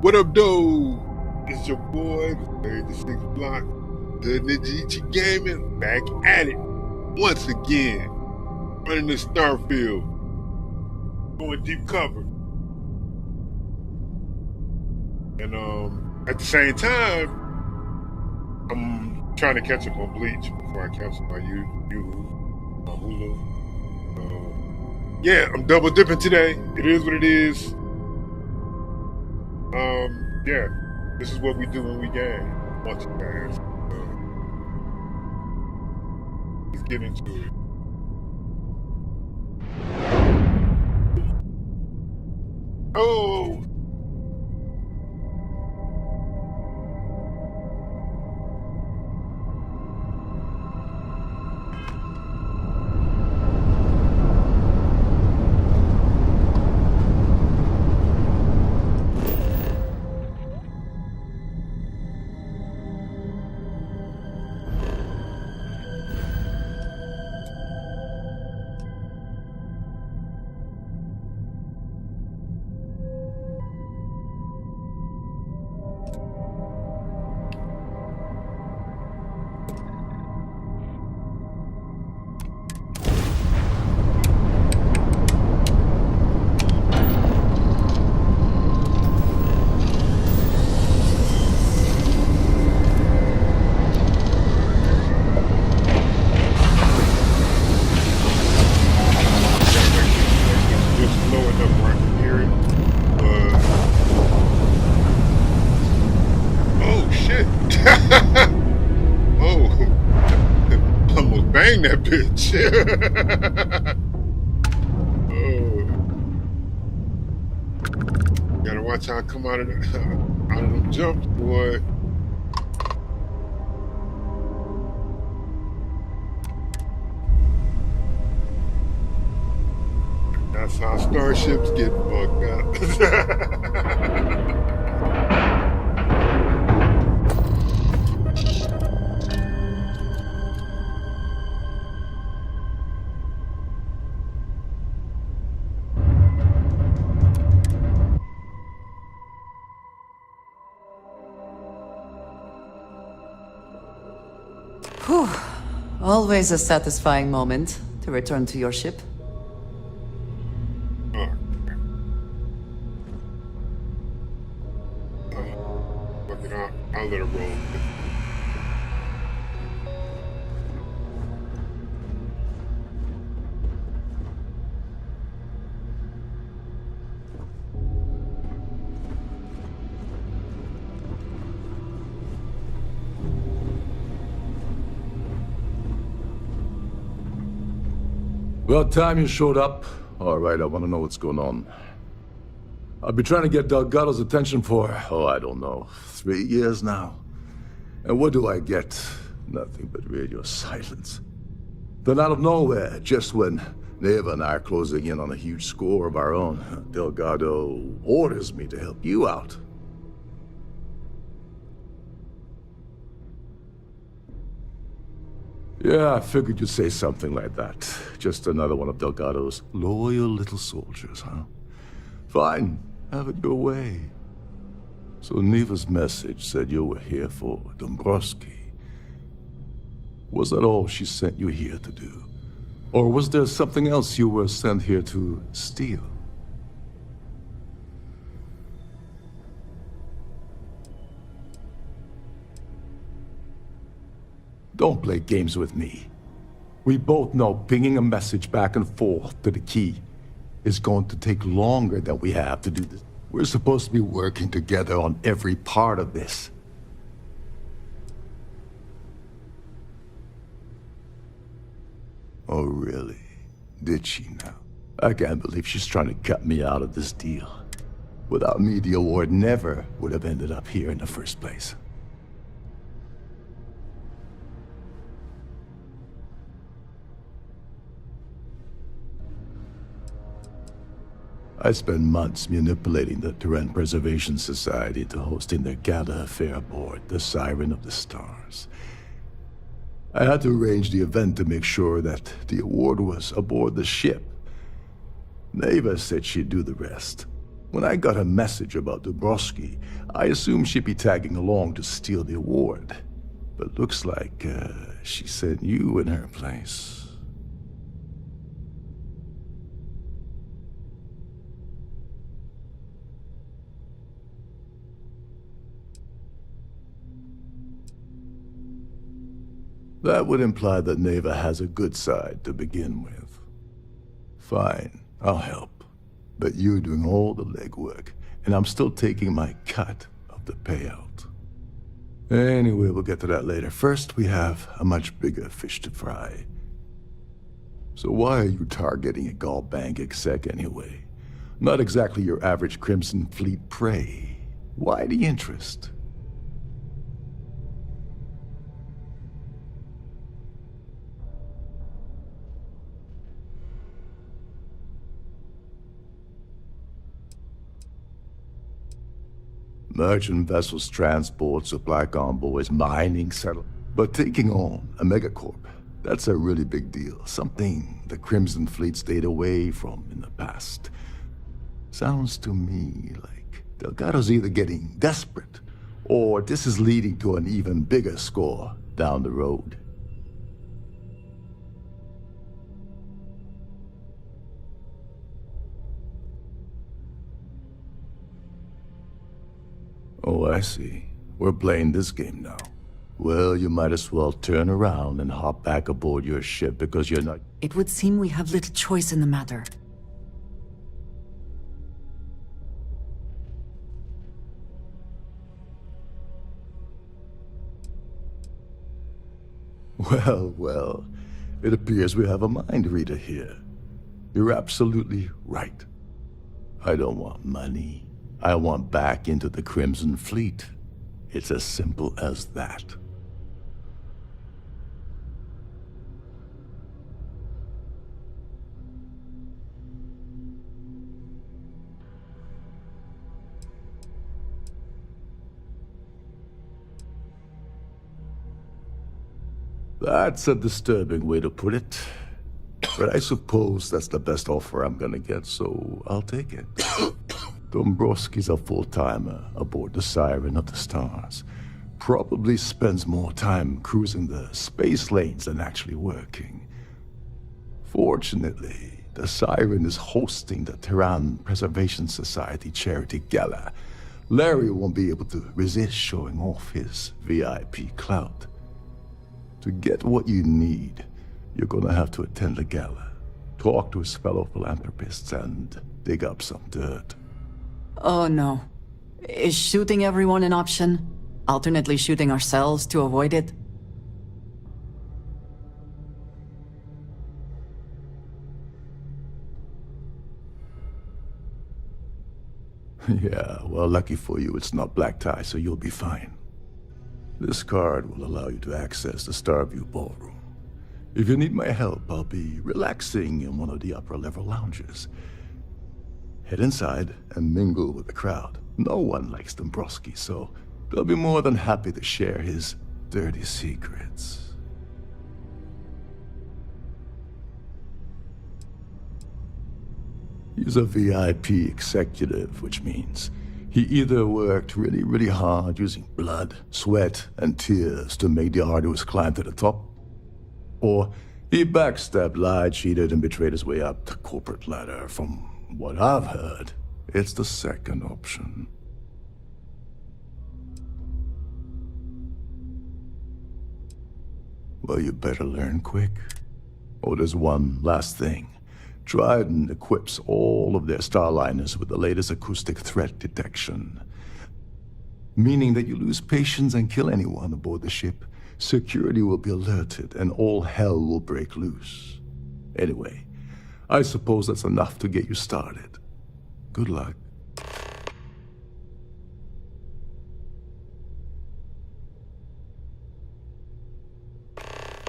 What up, dude? It's your boy, the 36 Block, the Ninja Gaming, back at it once again, running the Starfield, going deep cover, and at the same time, I'm trying to catch up on Bleach before I cancel my Hulu. Yeah, I'm double dipping today. It is what it is. Yeah, this is what we do when we game. Multitask. Let's get into it. Oh! Bang that bitch. Gotta watch how I come out of them jumps, boy. That's how starships get fucked up. Whew. Always a satisfying moment to return to your ship. I'll let it roll. About time you showed up. All right, I want to know what's going on. I've been trying to get Delgado's attention for, I don't know, 3 years now. And what do I get? Nothing but radio silence. Then out of nowhere, just when Neva and I are closing in on a huge score of our own, Delgado orders me to help you out. Yeah, I figured you'd say something like that. Just another one of Delgado's loyal little soldiers, huh? Fine, have it your way. So Neva's message said you were here for Dombrowski. Was that all she sent you here to do? Or was there something else you were sent here to steal? Don't play games with me. We both know pinging a message back and forth to the key is going to take longer than we have to do this. We're supposed to be working together on every part of this. Oh, really? Did she now? I can't believe she's trying to cut me out of this deal. Without me, the award never would have ended up here in the first place. I spent months manipulating the Terran Preservation Society into hosting their gala affair aboard the Siren of the Stars. I had to arrange the event to make sure that the award was aboard the ship. Neva said she'd do the rest. When I got a message about Dubrovsky, I assumed she'd be tagging along to steal the award. But looks like, she sent you in her place. That would imply that Neva has a good side to begin with. Fine, I'll help. But you're doing all the legwork, and I'm still taking my cut of the payout. Anyway, we'll get to that later. First, we have a much bigger fish to fry. So why are you targeting a Gall Bank exec anyway? Not exactly your average Crimson Fleet prey. Why the interest? Merchant vessels, transport, supply convoys, mining, settle. But taking on a megacorp, that's a really big deal. Something the Crimson Fleet stayed away from in the past. Sounds to me like Delgado's either getting desperate, or this is leading to an even bigger score down the road. Oh, I see. We're playing this game now. Well, you might as well turn around and hop back aboard your ship because you're not... It would seem we have little choice in the matter. Well, well. It appears we have a mind reader here. You're absolutely right. I don't want money. I want back into the Crimson Fleet. It's as simple as that. That's a disturbing way to put it. But I suppose that's the best offer I'm gonna get, so I'll take it. Dombrowski's a full-timer aboard the Siren of the Stars. Probably spends more time cruising the space lanes than actually working. Fortunately, the Siren is hosting the Tehran Preservation Society charity gala. Larry won't be able to resist showing off his VIP clout. To get what you need, you're gonna have to attend the gala, talk to his fellow philanthropists, and dig up some dirt. Oh no. Is shooting everyone an option? Alternately shooting ourselves to avoid it? Yeah, well, lucky for you, it's not black tie, so you'll be fine. This card will allow you to access the Starview Ballroom. If you need my help, I'll be relaxing in one of the upper-level lounges. Head inside and mingle with the crowd. No one likes Dombrowski, so they'll be more than happy to share his dirty secrets. He's a VIP executive, which means he either worked really, really hard using blood, sweat, and tears to make the arduous climb to the top, or he backstabbed, lied, cheated, and betrayed his way up the corporate ladder. From what I've heard, it's the second option. Well, you better learn quick. Oh, there's one last thing. Trident equips all of their starliners with the latest acoustic threat detection. Meaning that you lose patience and kill anyone aboard the ship, security will be alerted and all hell will break loose. Anyway, I suppose that's enough to get you started. Good luck.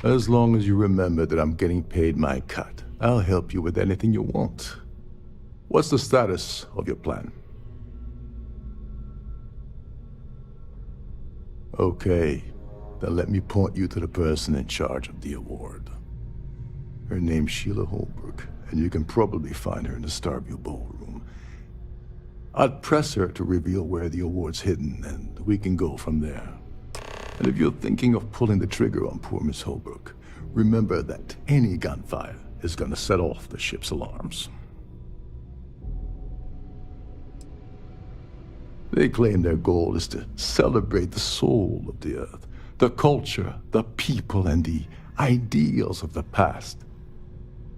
As long as you remember that I'm getting paid my cut, I'll help you with anything you want. What's the status of your plan? Okay, then let me point you to the person in charge of the award. Her name's Sheila Holbrook, and you can probably find her in the Starview Ballroom. I'd press her to reveal where the award's hidden, and we can go from there. And if you're thinking of pulling the trigger on poor Miss Holbrook, remember that any gunfire is gonna set off the ship's alarms. They claim their goal is to celebrate the soul of the Earth, the culture, the people, and the ideals of the past.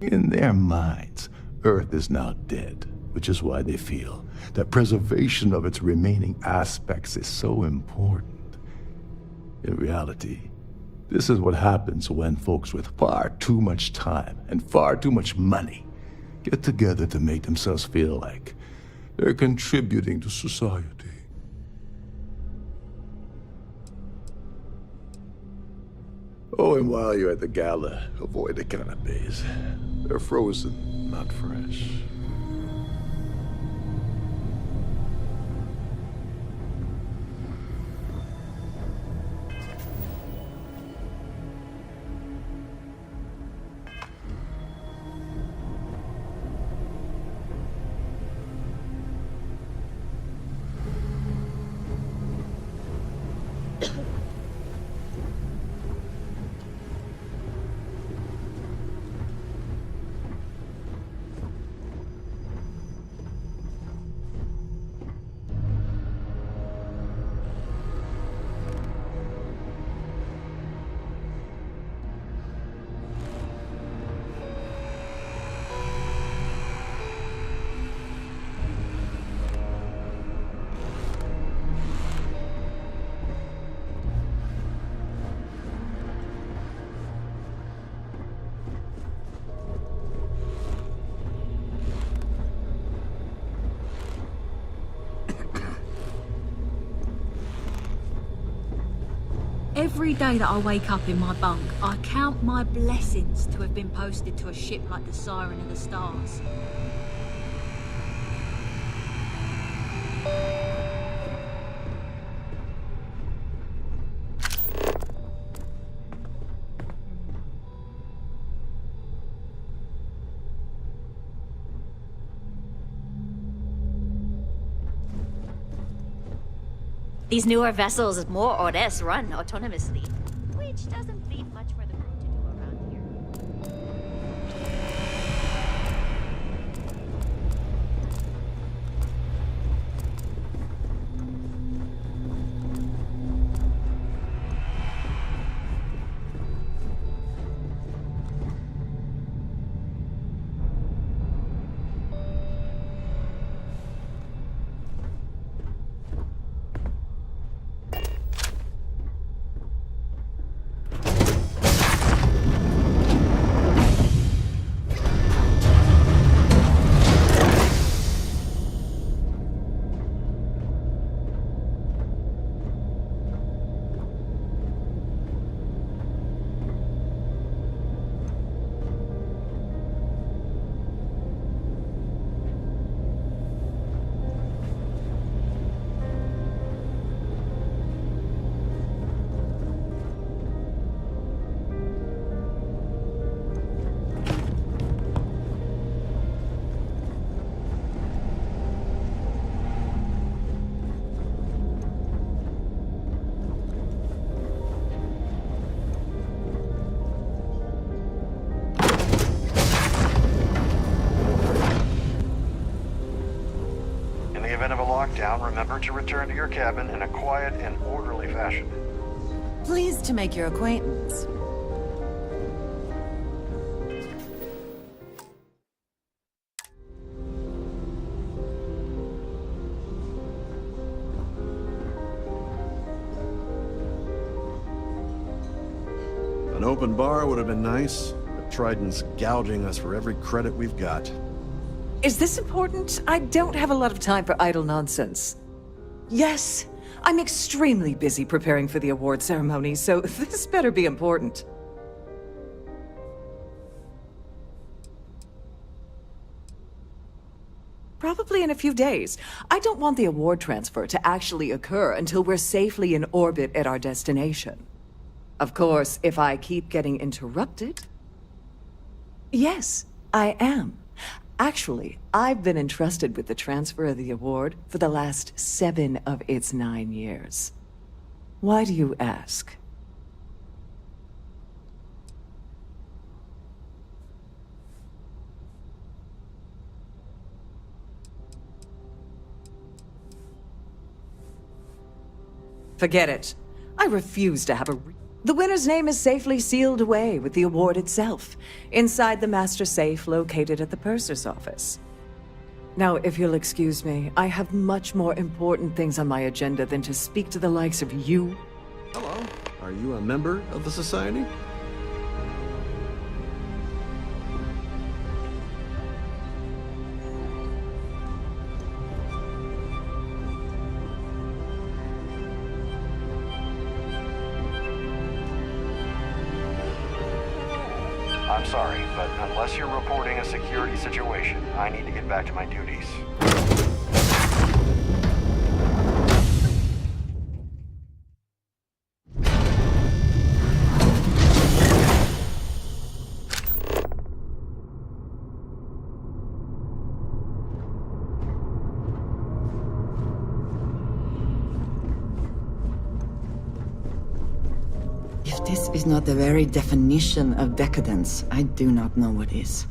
In their minds, Earth is now dead, which is why they feel that preservation of its remaining aspects is so important. In reality, this is what happens when folks with far too much time and far too much money get together to make themselves feel like they're contributing to society. Oh, and while you're at the gala, avoid the canapes. They're frozen, not fresh. Every day that I wake up in my bunk, I count my blessings to have been posted to a ship like the Siren of the Stars. These newer vessels more or less run autonomously, which doesn't leave much for the crew to do around here. Lockdown, remember to return to your cabin in a quiet and orderly fashion. Pleased to make your acquaintance. An open bar would have been nice, but Trident's gouging us for every credit we've got. Is this important? I don't have a lot of time for idle nonsense. Yes, I'm extremely busy preparing for the award ceremony, so this better be important. Probably in a few days. I don't want the award transfer to actually occur until we're safely in orbit at our destination. Of course, if I keep getting interrupted... Yes, I am. Actually, I've been entrusted with the transfer of the award for the last 7 of its 9 years. Why do you ask? Forget it. I refuse to have a... The winner's name is safely sealed away with the award itself, inside the master safe located at the purser's office. Now, if you'll excuse me, I have much more important things on my agenda than to speak to the likes of you. Hello. Are you a member of the Society? I'm sorry, but unless you're reporting a security situation, I need to get back to my duties. If this is not the very definition of decadence, I do not know what is.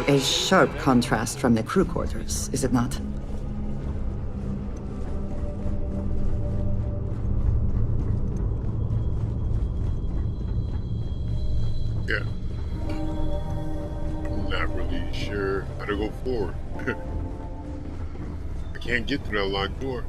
A sharp contrast from the crew quarters, is it not? Yeah. I'm not really sure how to go forward. I can't get through that locked door.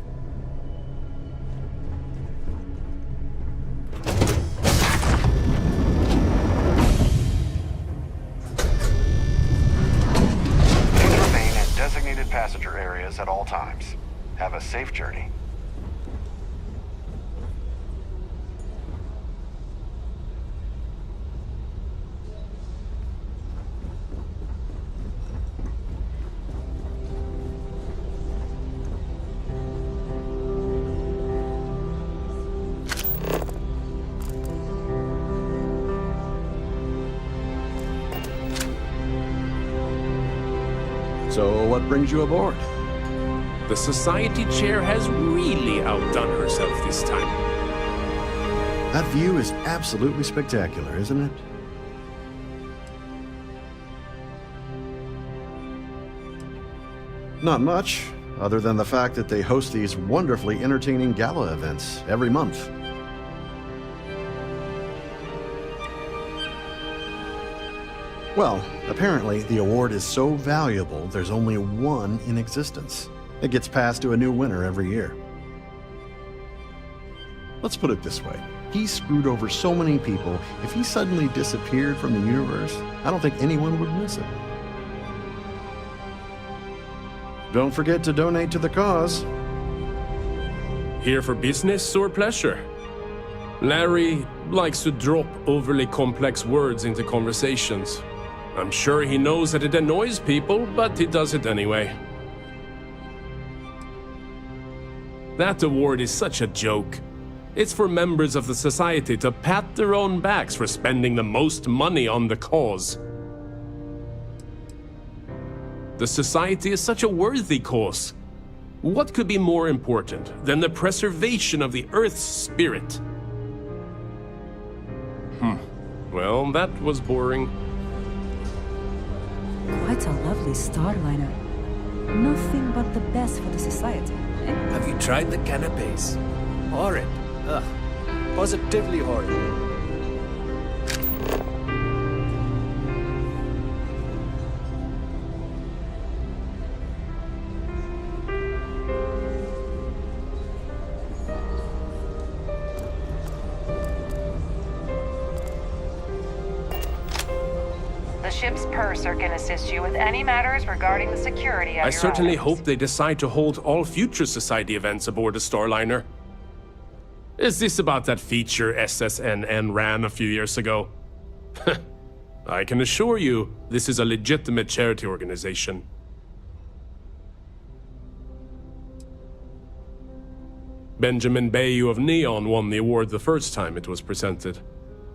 Designated passenger areas at all times. Have a safe journey. So, what brings you aboard? The Society chair has really outdone herself this time. That view is absolutely spectacular, isn't it? Not much, other than the fact that they host these wonderfully entertaining gala events every month. Well, apparently the award is so valuable there's only one in existence. It gets passed to a new winner every year. Let's put it this way. He screwed over so many people, if he suddenly disappeared from the universe, I don't think anyone would miss it. Don't forget to donate to the cause. Here for business or pleasure? Larry likes to drop overly complex words into conversations. I'm sure he knows that it annoys people, but he does it anyway. That award is such a joke. It's for members of the Society to pat their own backs for spending the most money on the cause. The Society is such a worthy cause. What could be more important than the preservation of the Earth's spirit? Well, that was boring. Quite a lovely starliner. Nothing but the best for the Society. Have you tried the canapes? Horrid. Ugh. Positively horrid. The ship's purser can assist you with any matters regarding the security of your I certainly items. hope they decide to hold all future Society events aboard the Starliner. Is this about that feature SSNN ran a few years ago? I can assure you, this is a legitimate charity organization. Benjamin Bayou of Neon won the award the first time it was presented,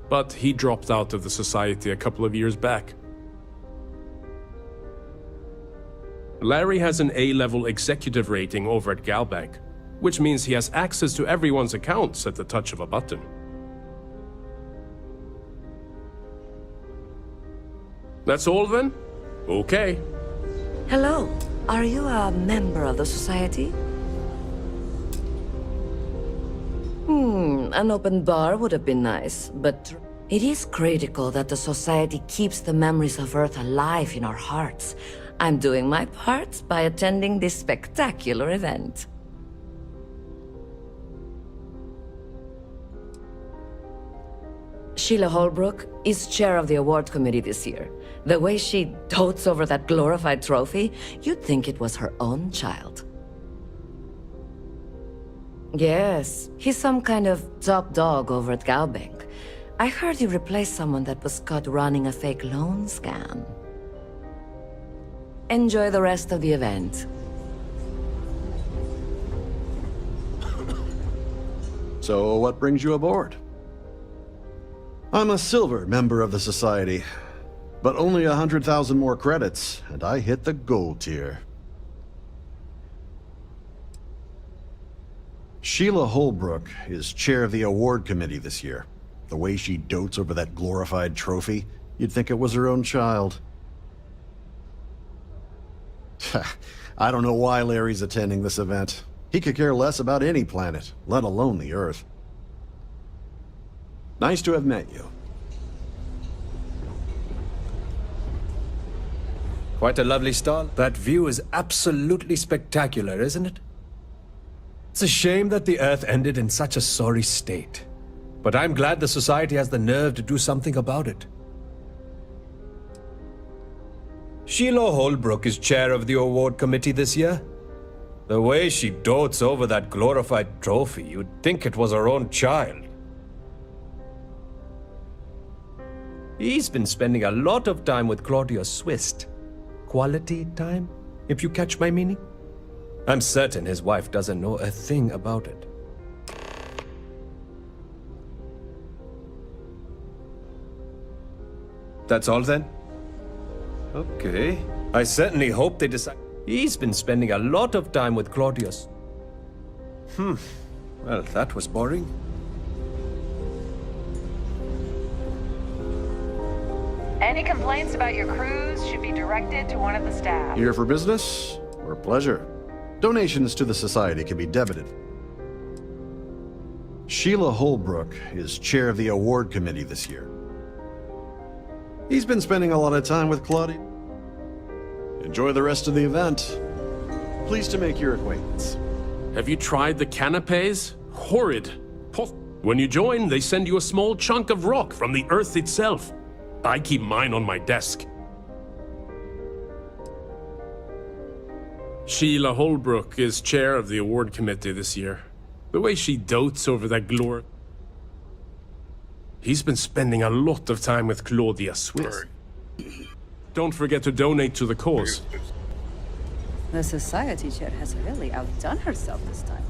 but he dropped out of the Society a couple of years back. Larry has an A-level executive rating over at Galbank, which means he has access to everyone's accounts at the touch of a button. That's all then? Okay. Hello. Are you a member of the Society? An open bar would have been nice, but it is critical that the Society keeps the memories of Earth alive in our hearts. I'm doing my part by attending this spectacular event. Sheila Holbrook is chair of the award committee this year. The way she dotes over that glorified trophy, you'd think it was her own child. Yes, he's some kind of top dog over at Galbank. I heard he replaced someone that was caught running a fake loan scam. Enjoy the rest of the event. So, what brings you aboard? I'm a silver member of the Society, but only 100,000 more credits, and I hit the gold tier. Sheila Holbrook is chair of the award committee this year. The way she dotes over that glorified trophy, you'd think it was her own child. I don't know why Larry's attending this event. He could care less about any planet, let alone the Earth. Nice to have met you. Quite a lovely start. That view is absolutely spectacular, isn't it? It's a shame that the Earth ended in such a sorry state. But I'm glad the Society has the nerve to do something about it. Sheila Holbrook is chair of the award committee this year. The way she dotes over that glorified trophy, you'd think it was her own child. He's been spending a lot of time with Claudia Swist. Quality time, if you catch my meaning? I'm certain his wife doesn't know a thing about it. That's all then? Okay. I certainly hope they decide. He's been spending a lot of time with Claudius. Well, that was boring. Any complaints about your cruise should be directed to one of the staff. Here for business or pleasure? Donations to the Society can be debited. Sheila Holbrook is chair of the award committee this year. He's been spending a lot of time with Claudia. Enjoy the rest of the event. Pleased to make your acquaintance. Have you tried the canapes? Horrid. When you join, they send you a small chunk of rock from the Earth itself. I keep mine on my desk. Sheila Holbrook is chair of the award committee this year. The way she dotes over that glory. He's been spending a lot of time with Claudia Swiss. Don't forget to donate to the cause. The Society chair has really outdone herself this time.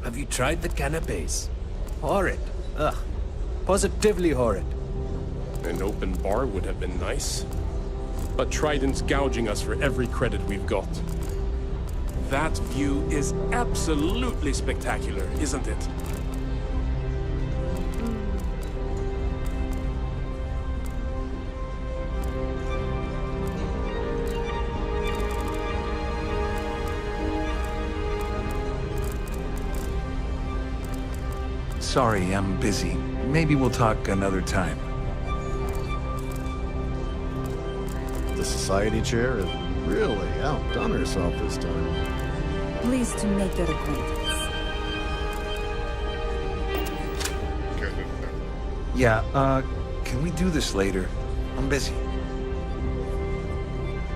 Have you tried the canapes? Horrid. Ugh. Positively horrid. An open bar would have been nice. But Trident's gouging us for every credit we've got. That view is absolutely spectacular, isn't it? Sorry, I'm busy. Maybe we'll talk another time. The society chair has really outdone herself this time. Pleased to make your acquaintance. Yeah, can we do this later? I'm busy.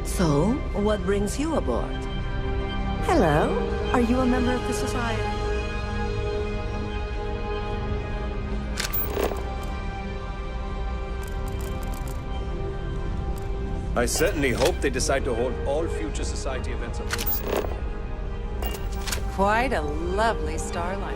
So, what brings you aboard? Hello? Are you a member of the society? I certainly hope they decide to hold all future society events on this. Quite a lovely starliner.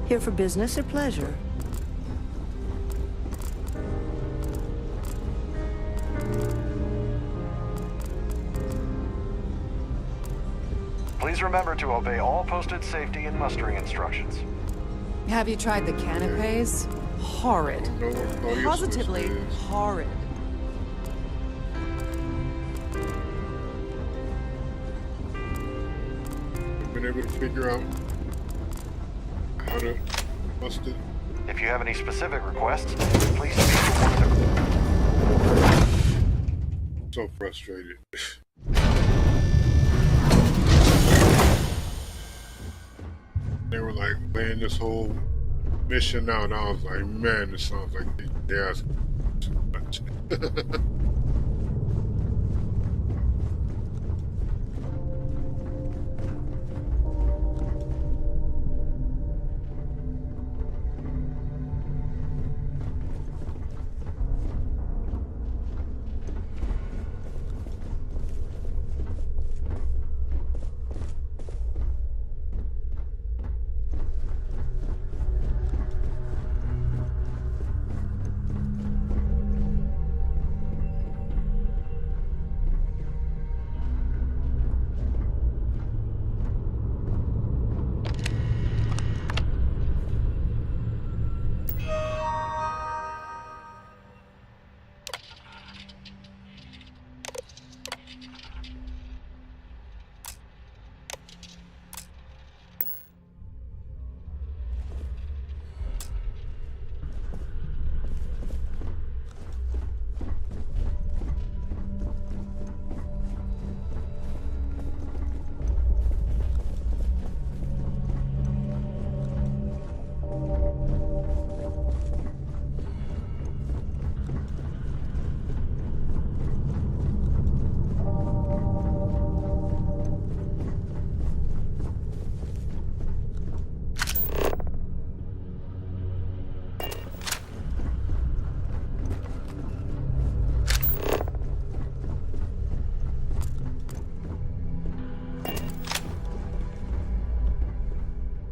Here for business or pleasure? Please remember to obey all posted safety and mustering instructions. Have you tried the canapes? Horrid. Positively horrid. Been able to figure out how to bust it. If you have any specific requests, please speak to one of the... So frustrated. They were like playing this whole mission out, and I was like, man, this sounds like they're asking too much.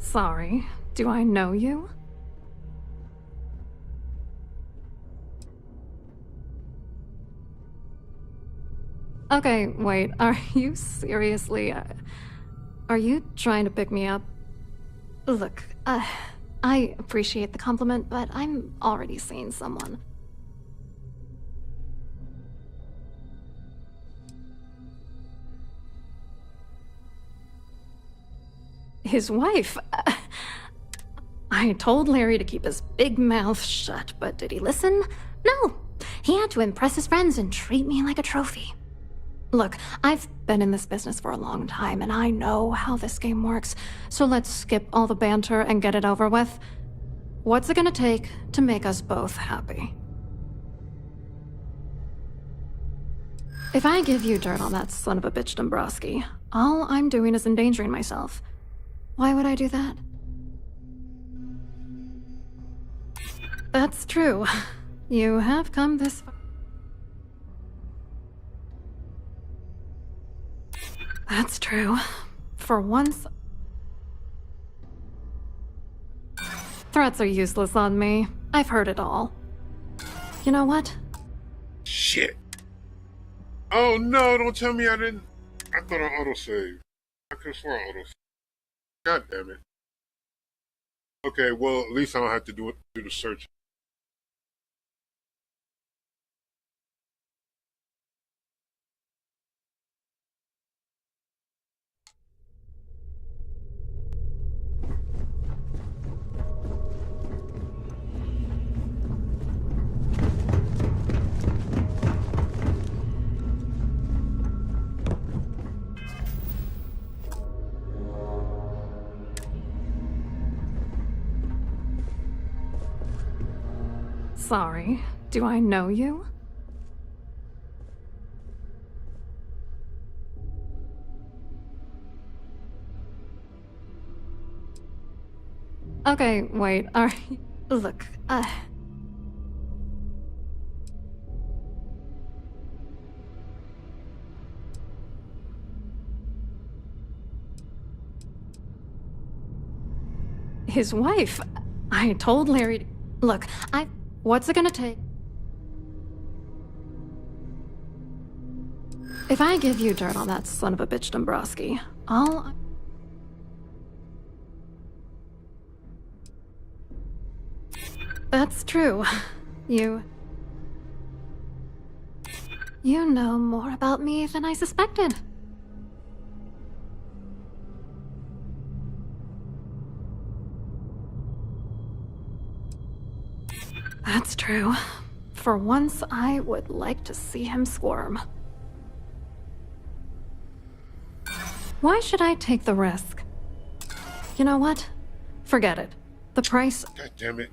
Sorry, do I know you? Okay, wait, are you seriously... are you trying to pick me up? Look, I appreciate the compliment, but I'm already seeing someone. His wife. I told Larry to keep his big mouth shut, but did he listen? No. He had to impress his friends and treat me like a trophy. Look, I've been in this business for a long time, and I know how this game works, so let's skip all the banter and get it over with. What's it gonna take to make us both happy? If I give you dirt on that son of a bitch Dombrowski, all I'm doing is endangering myself. Why would I do that? That's true. You have come this far. That's true. For once... Threats are useless on me. I've heard it all. You know what? Shit. Oh no, don't tell me I didn't. I thought I autosaved. I could have sworn I autosaved. God damn it. Okay, well, at least I don't have to do the search. Sorry. Do I know you? Okay, wait, look, his wife. I told Larry... Look, what's it gonna take? If I give you dirt on that son of a bitch Dombrowski, That's true. You know more about me than I suspected. That's true. For once, I would like to see him squirm. Why should I take the risk? You know what? Forget it. The price... God damn it.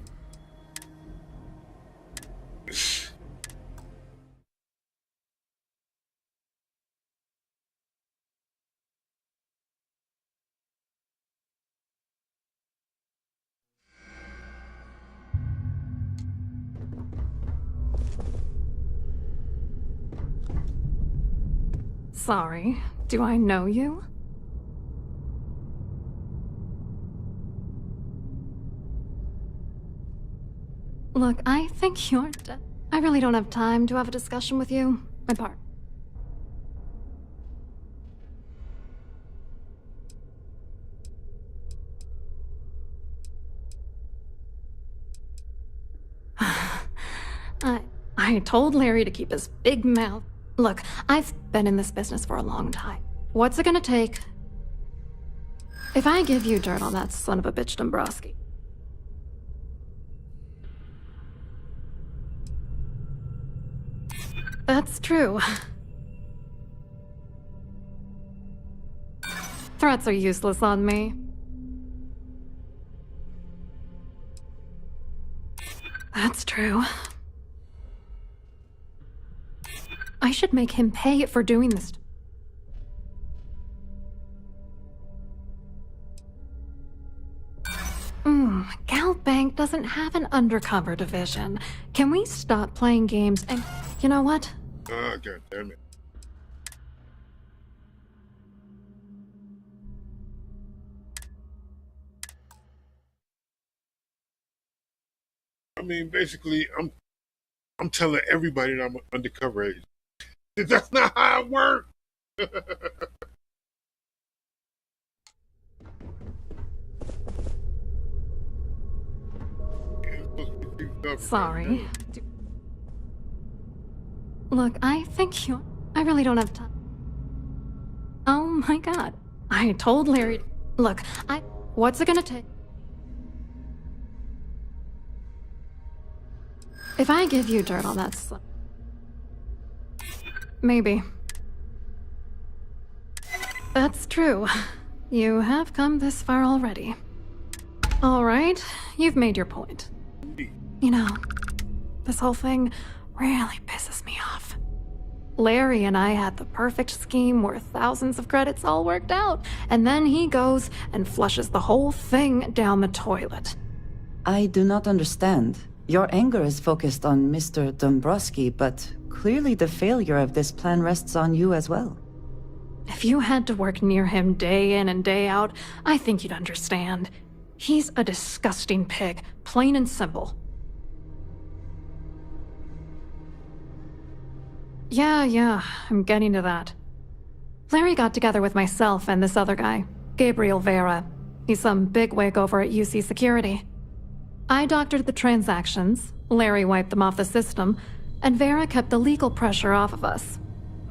Sorry. Do I know you? Look, I think you're dead. I really don't have time to have a discussion with you. My part. I told Larry to keep his big mouth. Look, I've been in this business for a long time. What's it gonna take? If I give you dirt on that son of a bitch Dombrowski. That's true. Threats are useless on me. That's true. I should make him pay for doing this. Galbank doesn't have an undercover division. Can we stop playing games and... You know what? Ah, God damn it. I mean, basically, I'm telling everybody that I'm an undercover agent. That's not how it works. Sorry. Look, I think you... I really don't have time. Oh my god. I told Larry... Look, what's it gonna take? If I give you dirt on that slip... Maybe. That's true. You have come this far already. Alright, you've made your point. You know, this whole thing really pisses me off. Larry and I had the perfect scheme where thousands of credits all worked out, and then he goes and flushes the whole thing down the toilet. I do not understand. Your anger is focused on Mr. Dombrowski, but clearly the failure of this plan rests on you as well. If you had to work near him day in and day out, I think you'd understand. He's a disgusting pig, plain and simple. Yeah, I'm getting to that. Larry got together with myself and this other guy, Gabriel Vera. He's some bigwig over at UC Security. I doctored the transactions, Larry wiped them off the system, and Vera kept the legal pressure off of us.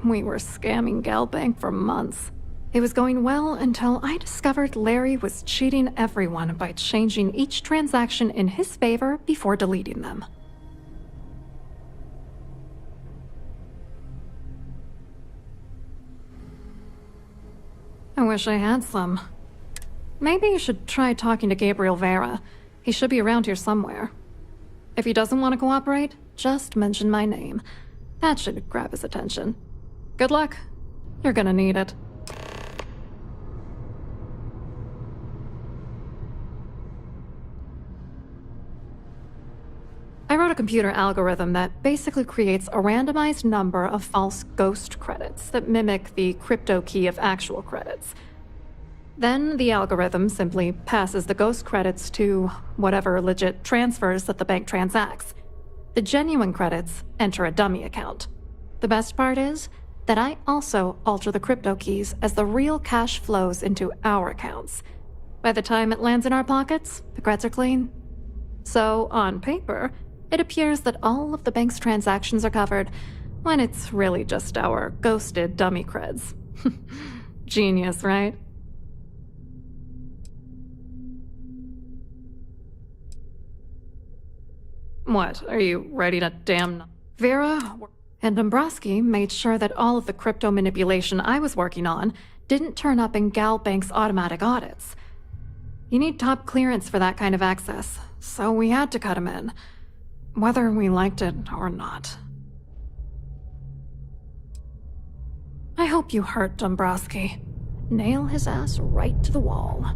We were scamming Galbank for months. It was going well until I discovered Larry was cheating everyone by changing each transaction in his favor before deleting them. I wish I had some. Maybe you should try talking to Gabriel Vera. He should be around here somewhere. If he doesn't want to cooperate, just mention my name. That should grab his attention. Good luck. You're gonna need it. I wrote a computer algorithm that basically creates a randomized number of false ghost credits that mimic the crypto key of actual credits. Then the algorithm simply passes the ghost credits to whatever legit transfers that the bank transacts. The genuine credits enter a dummy account. The best part is that I also alter the crypto keys as the real cash flows into our accounts. By the time it lands in our pockets, the creds are clean. So, on paper, it appears that all of the bank's transactions are covered, when it's really just our ghosted dummy creds. Genius, right? What, are you ready to damn... Vera and Dombrowski made sure that all of the crypto manipulation I was working on didn't turn up in Galbank's automatic audits. You need top clearance for that kind of access, so we had to cut him in. Whether we liked it or not. I hope you hurt Dombrowski. Nail his ass right to the wall.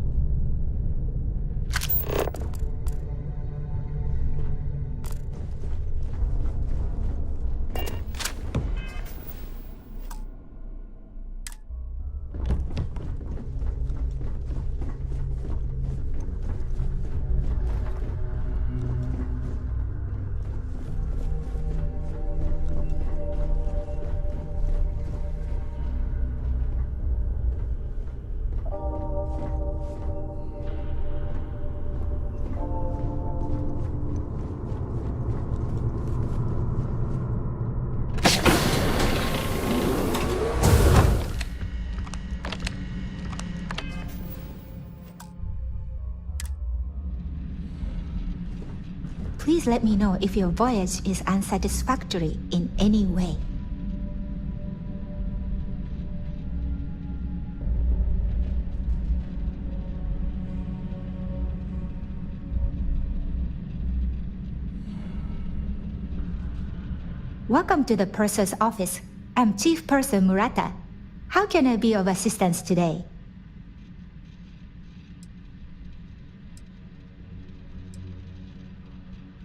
Please let me know if your voyage is unsatisfactory in any way. Welcome to the Purser's office. I'm Chief Purser Murata. How can I be of assistance today?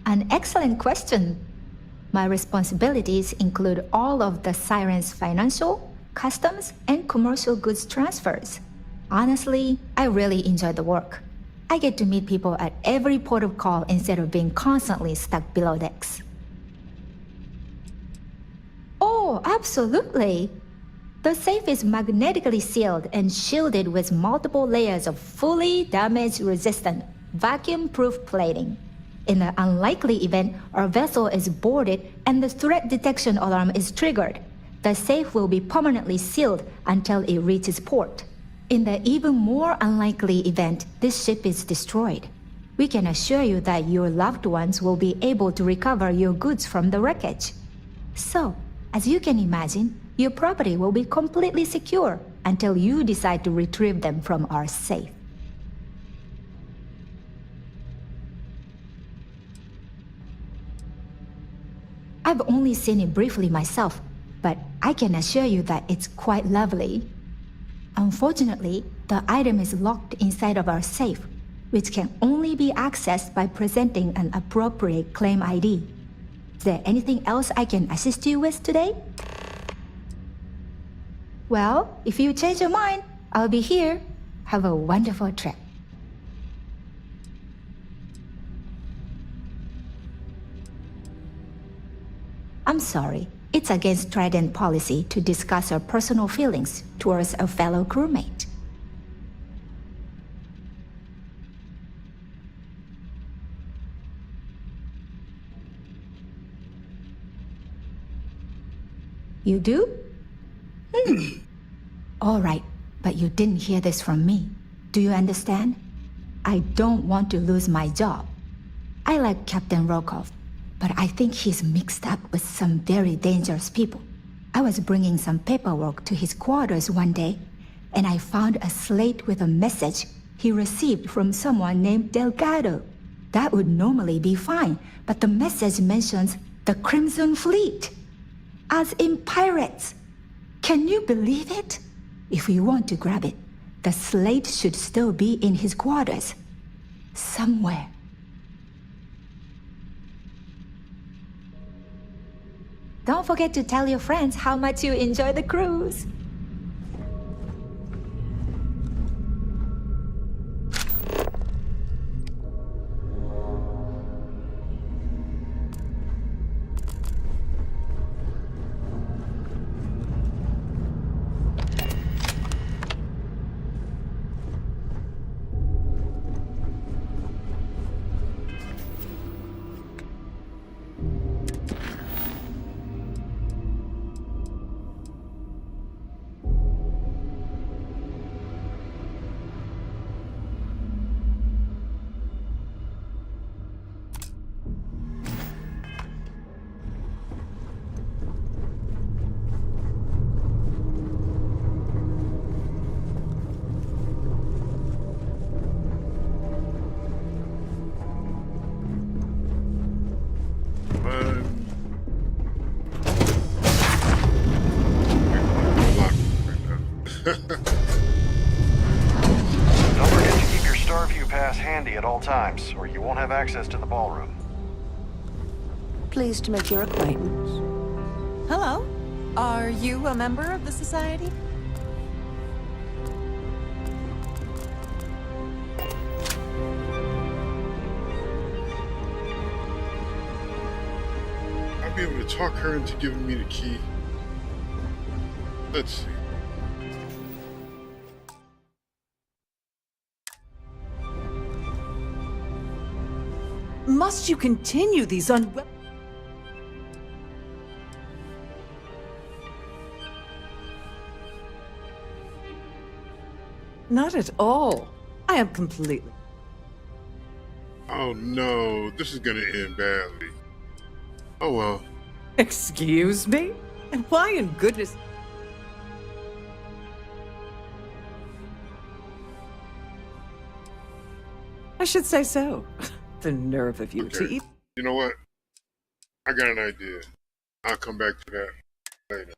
An excellent question. My responsibilities include all of the Siren's financial, customs, and commercial goods transfers. Honestly, I really enjoy the work. I get to meet people at every port of call instead of being constantly stuck below decks. Oh, absolutely! The safe is magnetically sealed and shielded with multiple layers of fully damage-resistant, vacuum-proof plating. In the unlikely event our vessel is boarded and the threat detection alarm is triggered, the safe will be permanently sealed until it reaches port. In the even more unlikely event this ship is destroyed, we can assure you that your loved ones will be able to recover your goods from the wreckage. So, as you can imagine, your property will be completely secure until you decide to retrieve them from our safe. I've only seen it briefly myself, but I can assure you that it's quite lovely. Unfortunately, the item is locked inside of our safe, which can only be accessed by presenting an appropriate claim ID. Is there anything else I can assist you with today? Well, if you change your mind, I'll be here. Have a wonderful trip. I'm sorry. It's against Trident policy to discuss our personal feelings towards a fellow crewmate. You do? All right, but you didn't hear this from me. Do you understand? I don't want to lose my job. I like Captain Rokov, but I think he's mixed up with some very dangerous people. I was bringing some paperwork to his quarters one day, and I found a slate with a message he received from someone named Delgado. That would normally be fine, but the message mentions the Crimson Fleet, as in pirates. Can you believe it? If we want to grab it, the slate should still be in his quarters. Somewhere. Don't forget to tell your friends how much you enjoy the cruise. Don't forget to keep your Starview pass handy at all times, or you won't have access to the ballroom. Pleased to make your acquaintance. Hello. Are you a member of the Society? I'll be able to talk her into giving me the key. Let's see. Must you continue these Not at all. I am completely... Oh no, this is gonna end badly. Oh well. Excuse me? And why in goodness... I should say so. The nerve of you to eat... You know what? I got an idea. I'll come back to that later.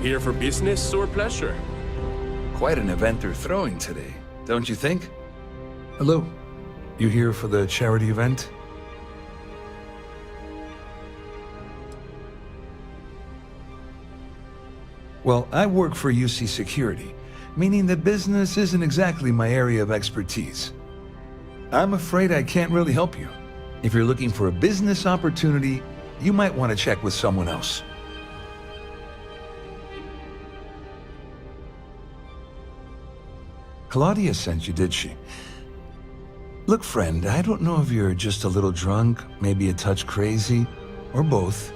Here for business or pleasure? Quite an event they're throwing today, don't you think? Hello. You here for the charity event? Well, I work for UC Security, meaning that business isn't exactly my area of expertise. I'm afraid I can't really help you. If you're looking for a business opportunity, you might want to check with someone else. Claudia sent you, did she? Look, friend, I don't know if you're just a little drunk, maybe a touch crazy, or both.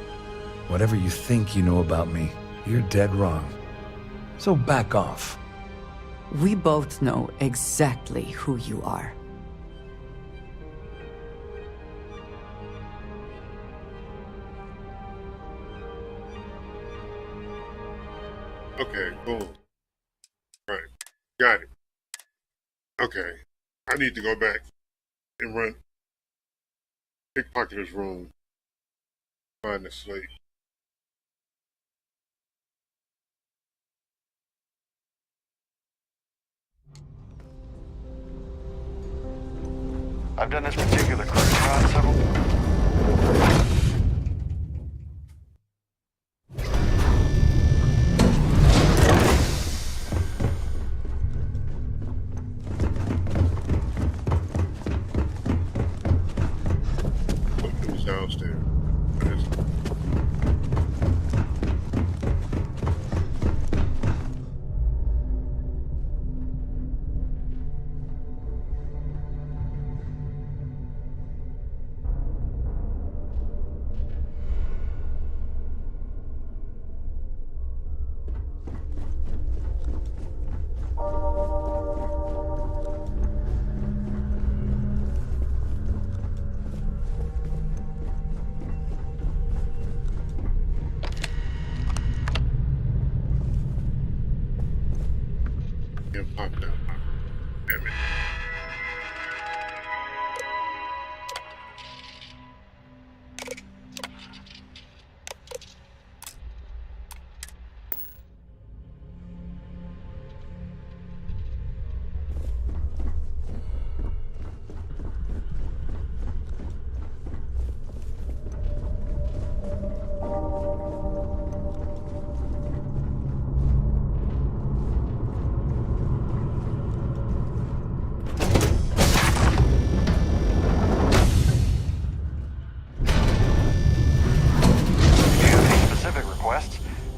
Whatever you think you know about me, you're dead wrong. So back off. We both know exactly who you are. Okay, boom. Right. Got it. Okay, I need to go back and run pickpocketer's room, find the slate. I've done this particular cruise route several. It was downstairs. It popped out. Damn it.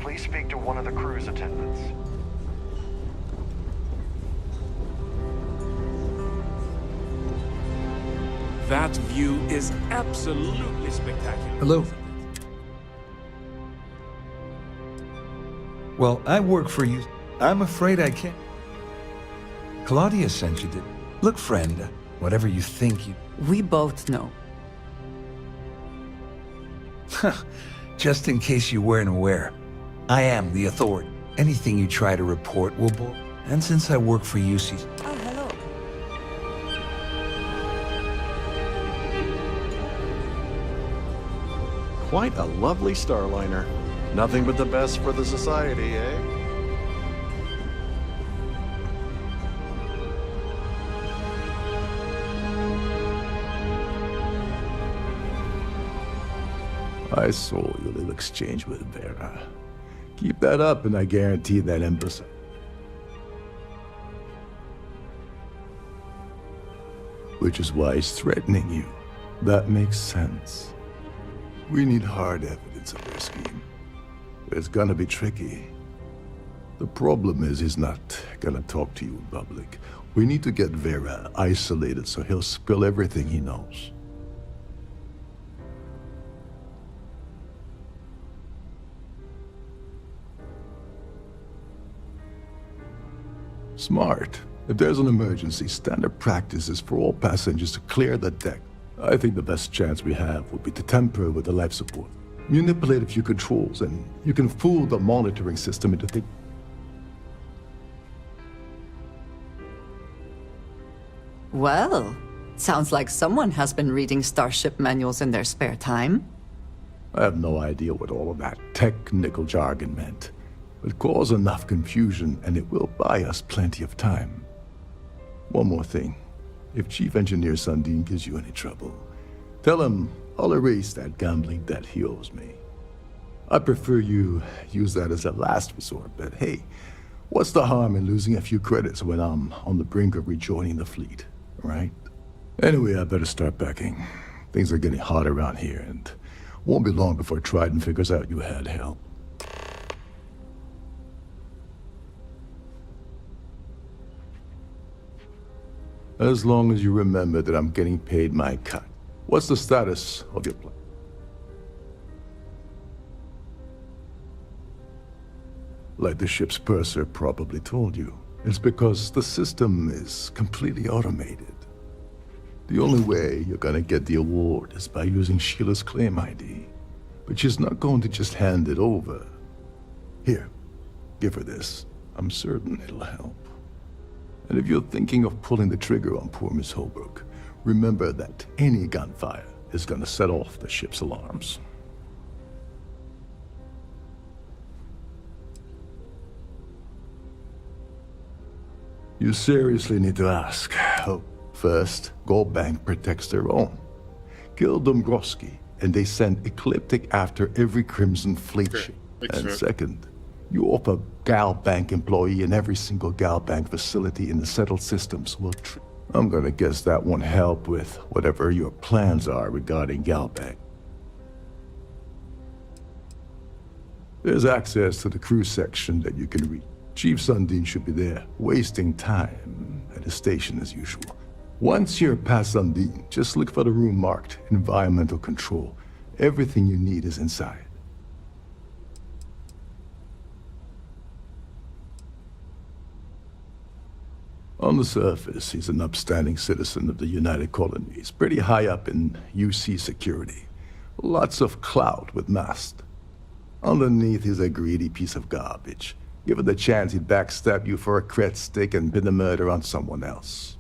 Please speak to one of the cruise attendants. That view is absolutely spectacular. Hello. Well, I work for you. I'm afraid I can't. Claudia sent you to... Look, friend, whatever you think you... We both know. Just in case you weren't aware, I am the authority. Anything you try to report will blow. And since I work for UC... Oh, hello. Quite a lovely starliner. Nothing but the best for the society, eh? I saw your little exchange with Vera. Keep that up and I guarantee that Empress... Which is why he's threatening you. That makes sense. We need hard evidence of their scheme. It's gonna be tricky. The problem is he's not gonna talk to you in public. We need to get Vera isolated so he'll spill everything he knows. Smart. If there's an emergency, standard practice is for all passengers to clear the deck. I think the best chance we have would be to tamper with the life support. Manipulate a few controls, and you can fool the monitoring system into thinking. Well, sounds like someone has been reading Starship manuals in their spare time. I have no idea what all of that technical jargon meant. But cause enough confusion, and it will buy us plenty of time. One more thing. If Chief Engineer Sundin gives you any trouble, tell him I'll erase that gambling debt he owes me. I prefer you use that as a last resort, but hey, what's the harm in losing a few credits when I'm on the brink of rejoining the fleet, right? Anyway, I better start packing. Things are getting hot around here, and won't be long before Trident figures out you had help. As long as you remember that I'm getting paid my cut. What's the status of your plan? Like the ship's purser probably told you, it's because the system is completely automated. The only way you're gonna get the award is by using Sheila's claim ID. But she's not going to just hand it over. Here, give her this. I'm certain it'll help. And if you're thinking of pulling the trigger on poor Miss Holbrook, remember that any gunfire is gonna set off the ship's alarms. You seriously need to ask. Oh, first, Gold Bank protects their own. Kill Dombrowski, and they send Ecliptic after every Crimson Fleet ship. And second, you offer Gal Bank employee in every single Gal Bank facility in the settled systems will I'm gonna guess that won't help with whatever your plans are regarding Gal Bank. There's access to the crew section that you can reach. Chief Sundin should be there, wasting time at his station as usual. Once you're past Sundin, just look for the room marked Environmental Control. Everything you need is inside. On the surface, he's an upstanding citizen of the United Colonies, pretty high up in UC security. Lots of clout with Mast. Underneath, he's a greedy piece of garbage. Given the chance, he'd backstab you for a cret stick and pin the murder on someone else.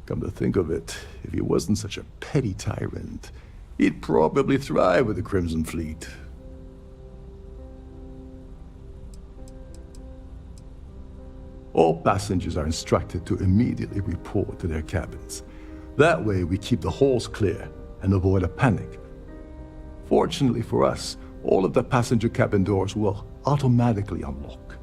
Come to think of it, if he wasn't such a petty tyrant, he'd probably thrive with the Crimson Fleet. All passengers are instructed to immediately report to their cabins. That way we keep the halls clear and avoid a panic. Fortunately for us, all of the passenger cabin doors will automatically unlock.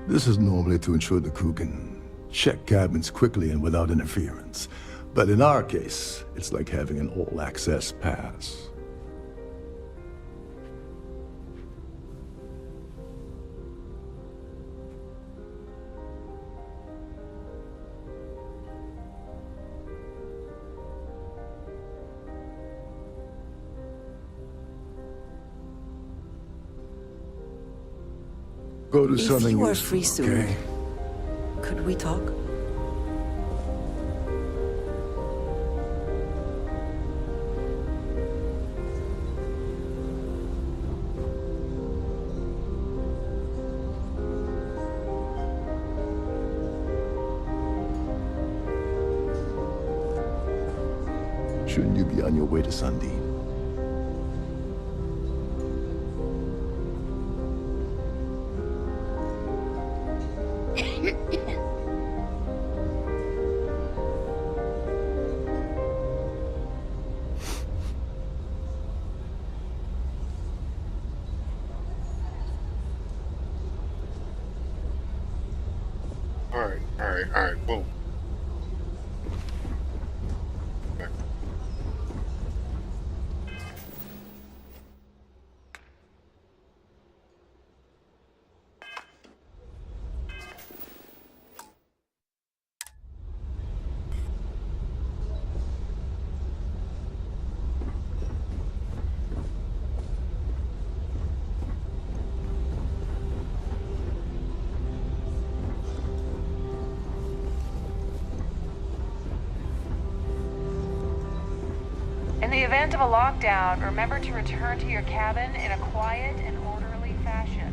This is normally to ensure the crew can check cabins quickly and without interference. But in our case, it's like having an all-access pass. Go to If something you are useful, free soon, okay? could we talk? Shouldn't you be on your way to Sundin? All right, boom. In the event of a lockdown, remember to return to your cabin in a quiet and orderly fashion.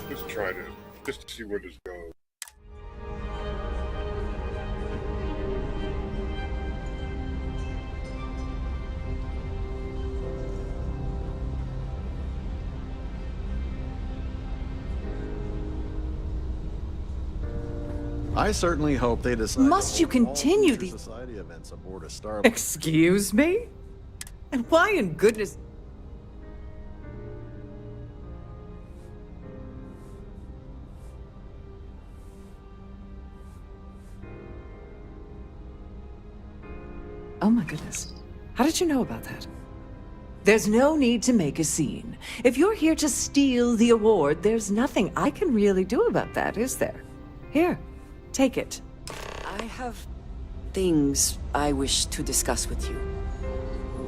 Let's try this, just to see where this goes. I certainly hope they decide. Must you continue these these society events aboard a Starlink? Excuse me? And why in goodness? my goodness. How did you know about that? There's no need to make a scene. If you're here to steal the award, there's nothing I can really do about that, is there? Here, take it. I have things I wish to discuss with you.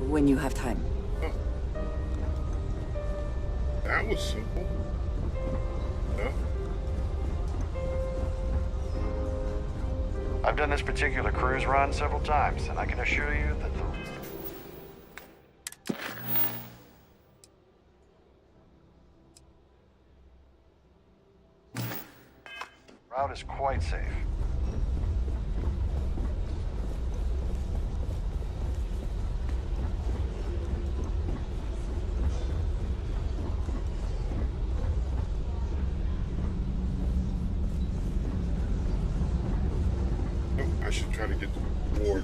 When you have time. Oh. That was simple. No. I've done this particular cruise run several times, and I can assure you that the route is quite safe. I should try to get the reward.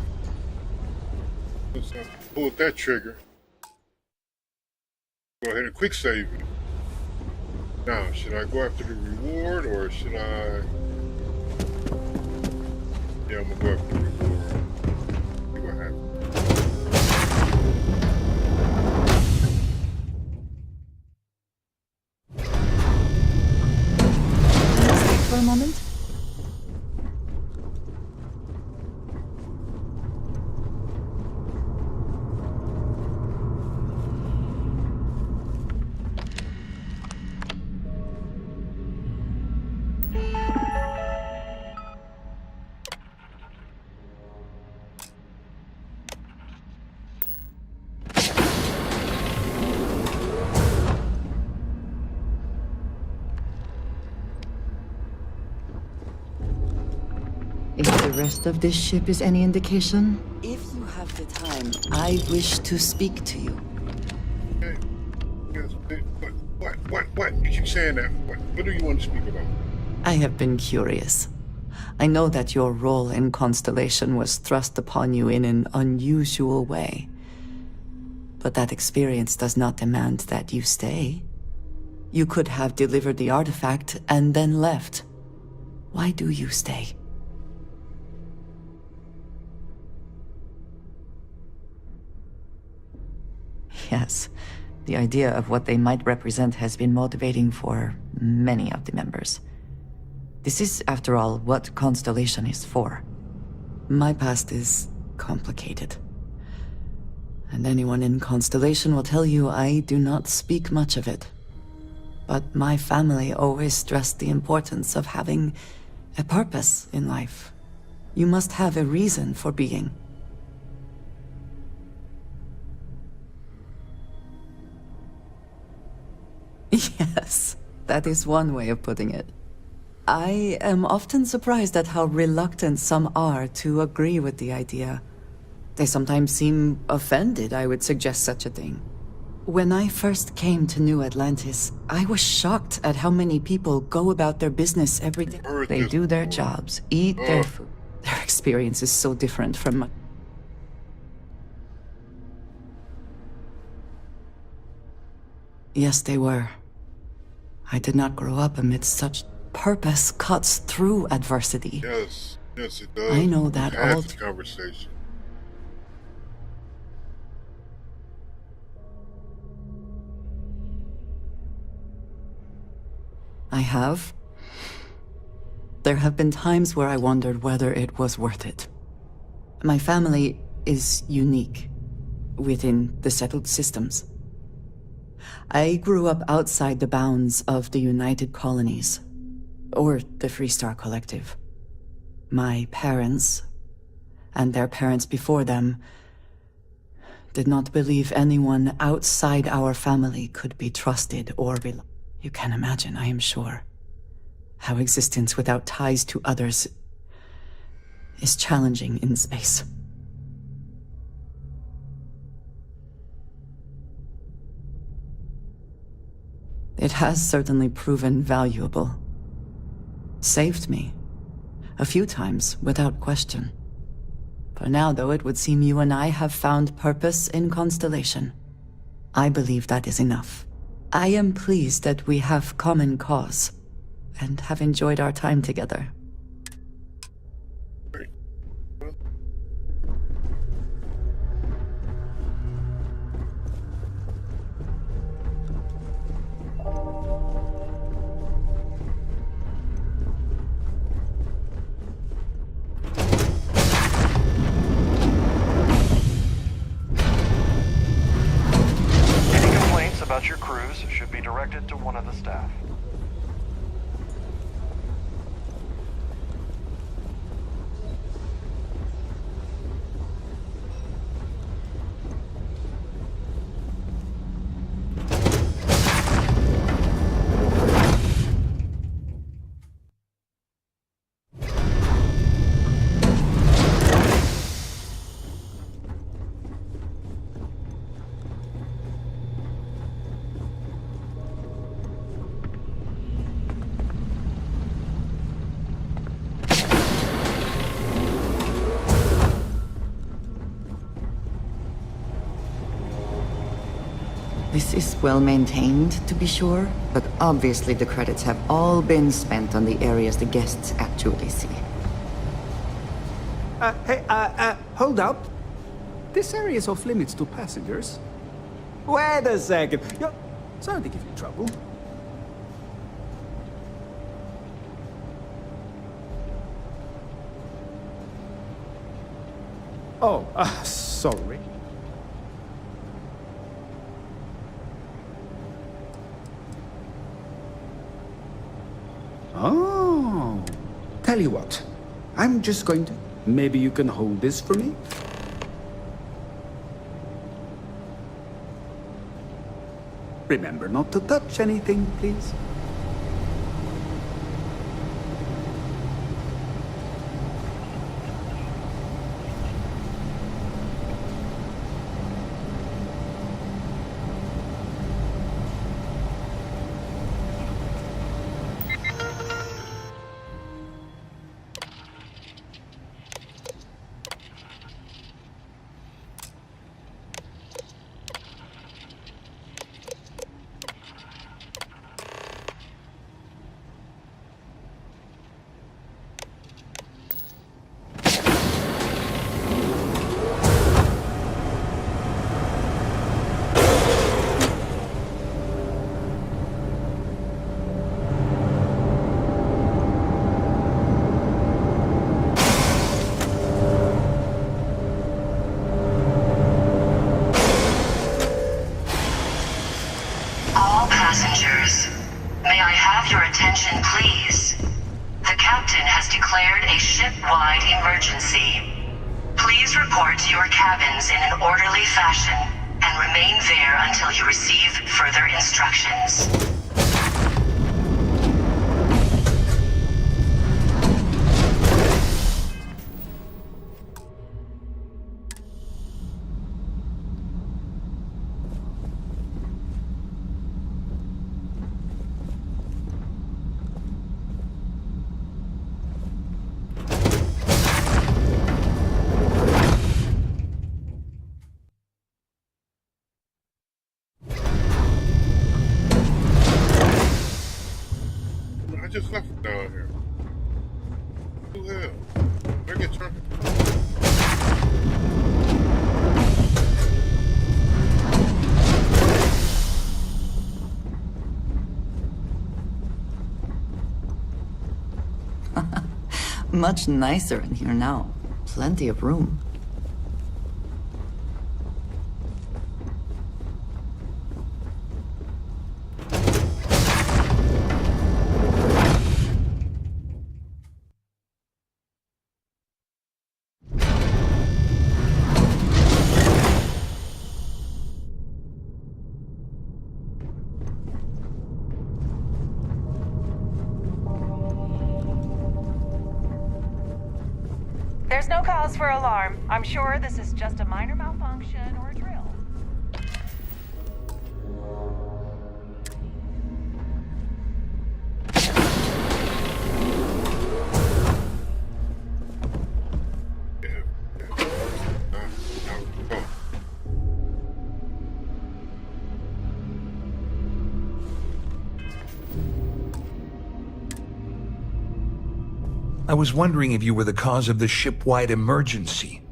Since I pulled that trigger, go ahead and quick save it. Now, should I go after the reward or should I? Yeah, I'm gonna go after the reward. See what happens. Stay for a moment. If the rest of this ship is any indication, if you have the time, I wish to speak to you. Okay. Yes, what? You keep saying that. What do you want to speak about? I have been curious. I know that your role in Constellation was thrust upon you in an unusual way. But that experience does not demand that you stay. You could have delivered the artifact and then left. Why do you stay? Yes, the idea of what they might represent has been motivating for many of the members. This is, after all, what Constellation is for. My past is complicated. And anyone in Constellation will tell you I do not speak much of it. But my family always stressed the importance of having a purpose in life. You must have a reason for being. Yes, that is one way of putting it. I am often surprised at how reluctant some are to agree with the idea. They sometimes seem offended I would suggest such a thing. When I first came to New Atlantis, I was shocked at how many people go about their business every day. They do their jobs, eat their food. Their experience is so different from mine. Yes, they were. I did not grow up amidst such purpose cuts through adversity. Yes, it does. I know that all the conversation. I have. There have been times where I wondered whether it was worth it. My family is unique within the settled systems. I grew up outside the bounds of the United Colonies, or the Freestar Collective. My parents, and their parents before them, did not believe anyone outside our family could be trusted or relied. You can imagine, I am sure, how existence without ties to others is challenging in space. It has certainly proven valuable. Saved me. A few times, without question. For now, though, it would seem you and I have found purpose in Constellation. I believe that is enough. I am pleased that we have common cause, and have enjoyed our time together. directed to one of the staff. This is well maintained, to be sure, but obviously the credits have all been spent on the areas the guests actually see. Hold up. This area is off limits to passengers. Wait a second. You're sorry to give you trouble. Oh, sorry. Oh. Tell you what, I'm just going to... Maybe you can hold this for me? Remember not to touch anything, please. Passengers, may I have your attention, please? The captain has declared a ship-wide emergency. Please report to your cabins in an orderly fashion and remain there until you receive further instructions. I just left it down here. Who the hell? Where get turned? Much nicer in here now. Plenty of room. There's no cause for alarm. I'm sure this is just a minor malfunction or a drill. I was wondering if you were the cause of the ship-wide emergency.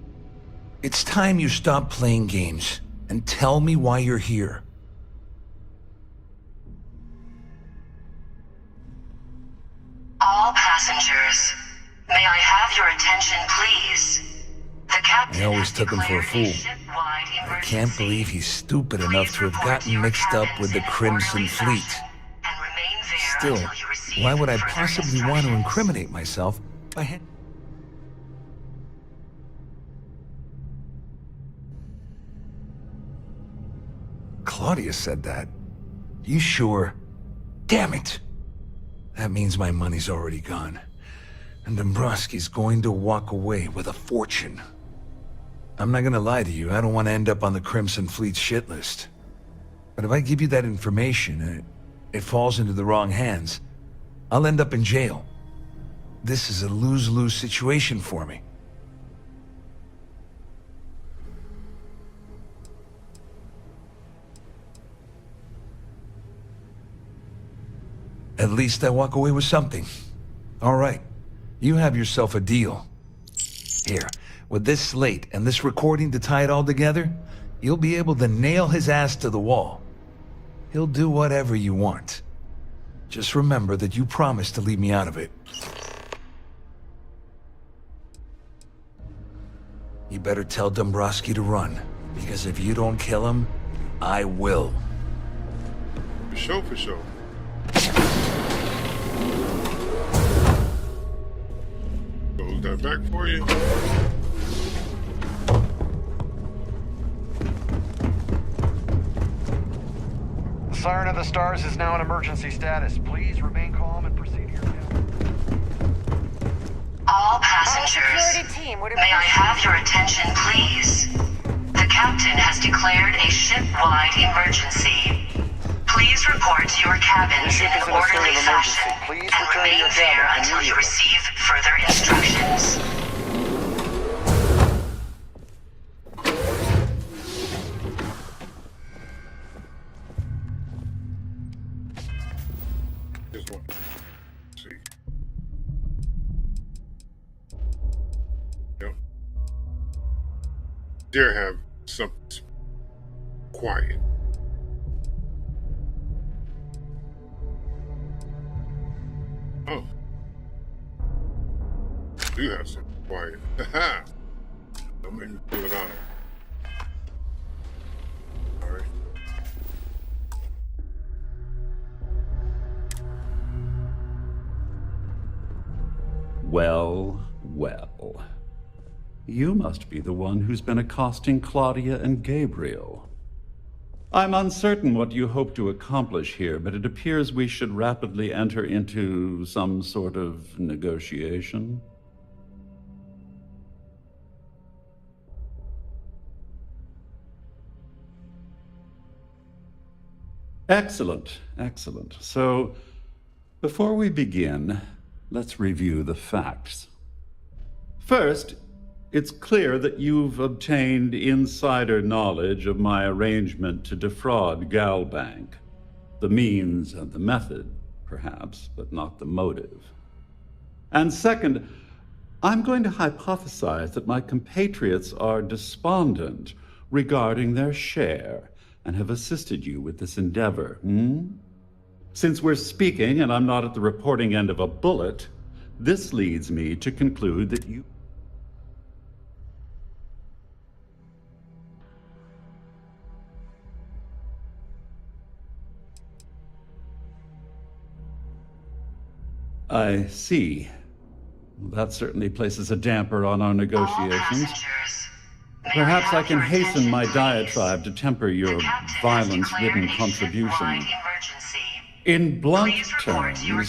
It's time you stop playing games and tell me why you're here. All passengers, may I have your attention, please? The captain I always took him for a fool. ship-wide I can't believe he's stupid enough to have gotten mixed up with the Crimson Fleet. Still, why would I possibly want to incriminate myself by Claudia said that. You sure? Damn it! That means my money's already gone. And Dombrowski's going to walk away with a fortune. I'm not gonna lie to you, I don't want to end up on the Crimson Fleet's shit list. But if I give you that information, and it falls into the wrong hands, I'll end up in jail. This is a lose-lose situation for me. At least I walk away with something. All right, you have yourself a deal. Here, with this slate and this recording to tie it all together, you'll be able to nail his ass to the wall. He'll do whatever you want. Just remember that you promised to leave me out of it. You better tell Dombrowski to run, because if you don't kill him, I will. For sure, for sure. Hold that back for you. The Siren of the Stars is now in emergency status. Please remain calm and proceed to your cabin. All passengers, may I have your attention, please? The captain has declared a ship-wide emergency. Please report to your cabins in an orderly fashion and remain there until you receive further instructions. Just one. Let's see. Yep. Dare have something quiet. Oh. Do have something quiet. Haha. Don't make me pull it on. Alright. Well, well. You must be the one who's been accosting Claudia and Gabriel. I'm uncertain what you hope to accomplish here, but it appears we should rapidly enter into some sort of negotiation. Excellent, excellent. So, before we begin, let's review the facts. First, it's clear that you've obtained insider knowledge of my arrangement to defraud Galbank. The means and the method, perhaps, but not the motive. And second, I'm going to hypothesize that my compatriots are despondent regarding their share and have assisted you with this endeavor, Since we're speaking and I'm not at the reporting end of a bullet, this leads me to conclude that you... I see. That certainly places a damper on our negotiations. Perhaps I can hasten my diatribe to temper your violence-ridden contribution. In blunt terms, you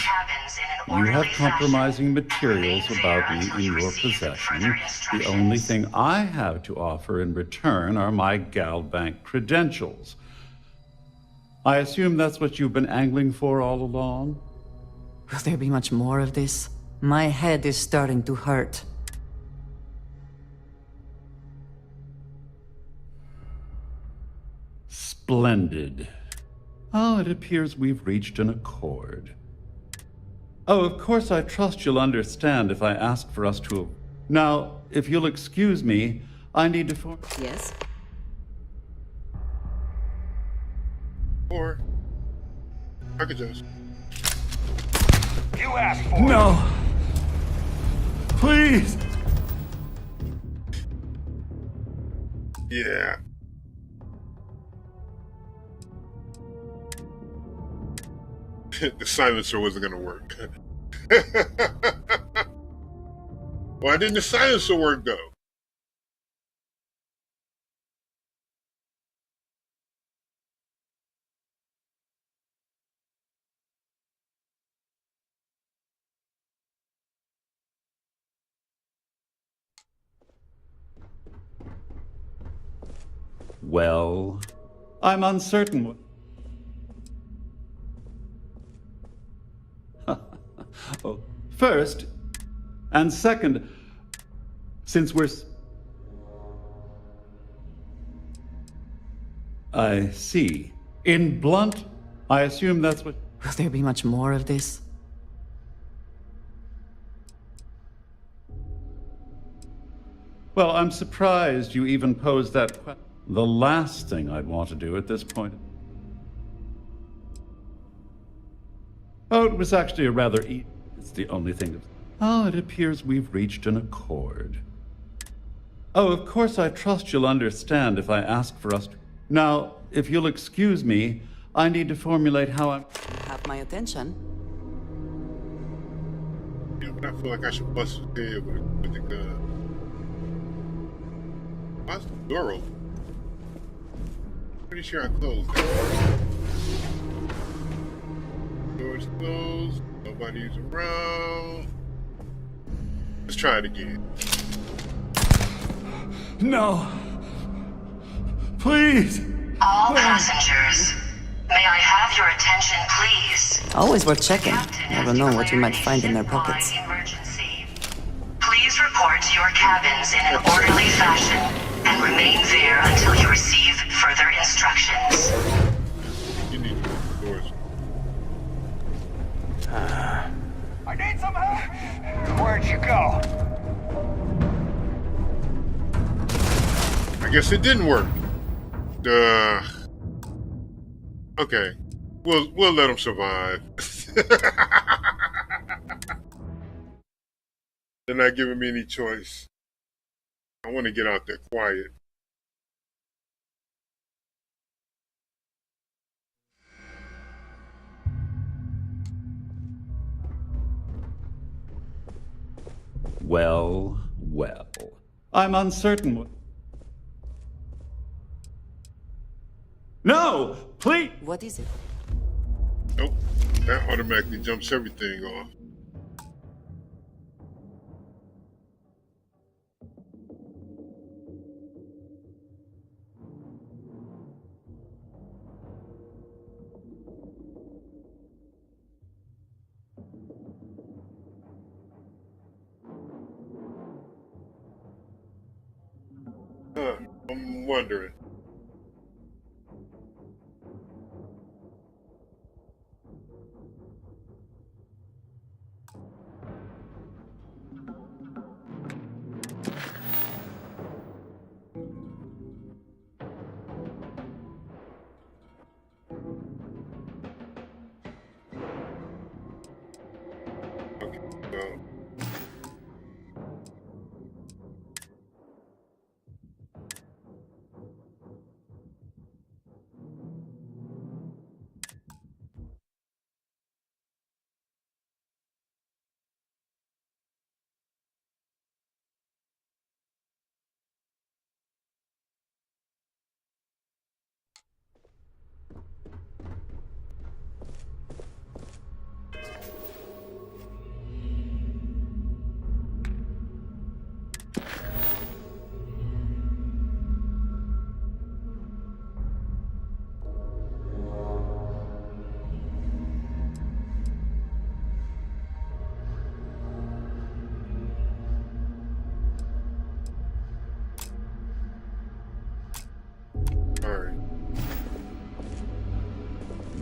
have compromising materials about me in your possession. The only thing I have to offer in return are my Galbank credentials. I assume that's what you've been angling for all along? Will there be much more of this? My head is starting to hurt. Splendid. Oh, it appears we've reached an accord. Oh, of course, I trust you'll understand if I ask for us to... Now, if you'll excuse me, I need to... Yes? Or I could just... You asked for No! Please! Yeah. the silencer wasn't gonna work. Why didn't the silencer work though? Well, I'm uncertain. Oh, first, and second, since we're... I see. In blunt, I assume that's what... Will there be much more of this? Well, I'm surprised you even posed that question. The last thing I'd want to do at this point... Oh, it was actually a rather It's the only thing that... Oh, it appears we've reached an accord. Oh, of course I trust you'll understand if I ask for us to... Now, if you'll excuse me, I need to formulate how I'm... You have my attention. Yeah, but I feel like I should bust his head with the gun. Why's the door open? Pretty sure I closed that. Door's closed. Nobody's around. Let's try it again. No. Please. All passengers, may I have your attention, please? Always worth checking. Never know what you might find in their pockets. Emergency. Please report to your cabins in an orderly fashion and remain there until you receive further instructions. You need to open the doors. I need some help! Where'd you go? I guess it didn't work. Okay. We'll let him survive. They're not giving me any choice. I want to get out there quiet. Well. I'm uncertain what... No! Please! What is it? Nope. That automatically jumps everything off. I'm wondering. Okay, so...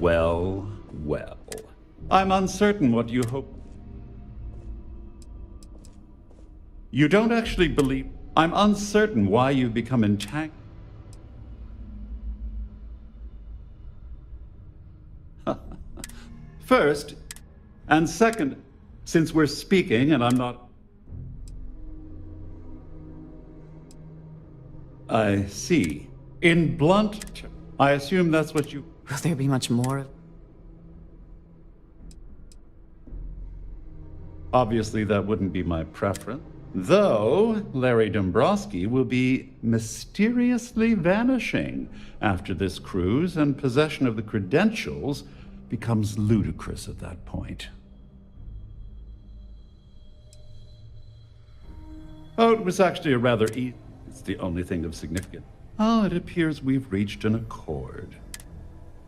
Well. I'm uncertain what you hope. You don't actually believe... I'm uncertain why you've become entangled. First, and second, since we're speaking and I'm not... I see. In blunt... I assume that's what you... Will there be much more? Obviously, that wouldn't be my preference. Though, Larry Dombrowski will be mysteriously vanishing after this cruise, and possession of the credentials becomes ludicrous at that point. Oh, it was actually a rather easy. It's the only thing of significance. Oh, it appears we've reached an accord.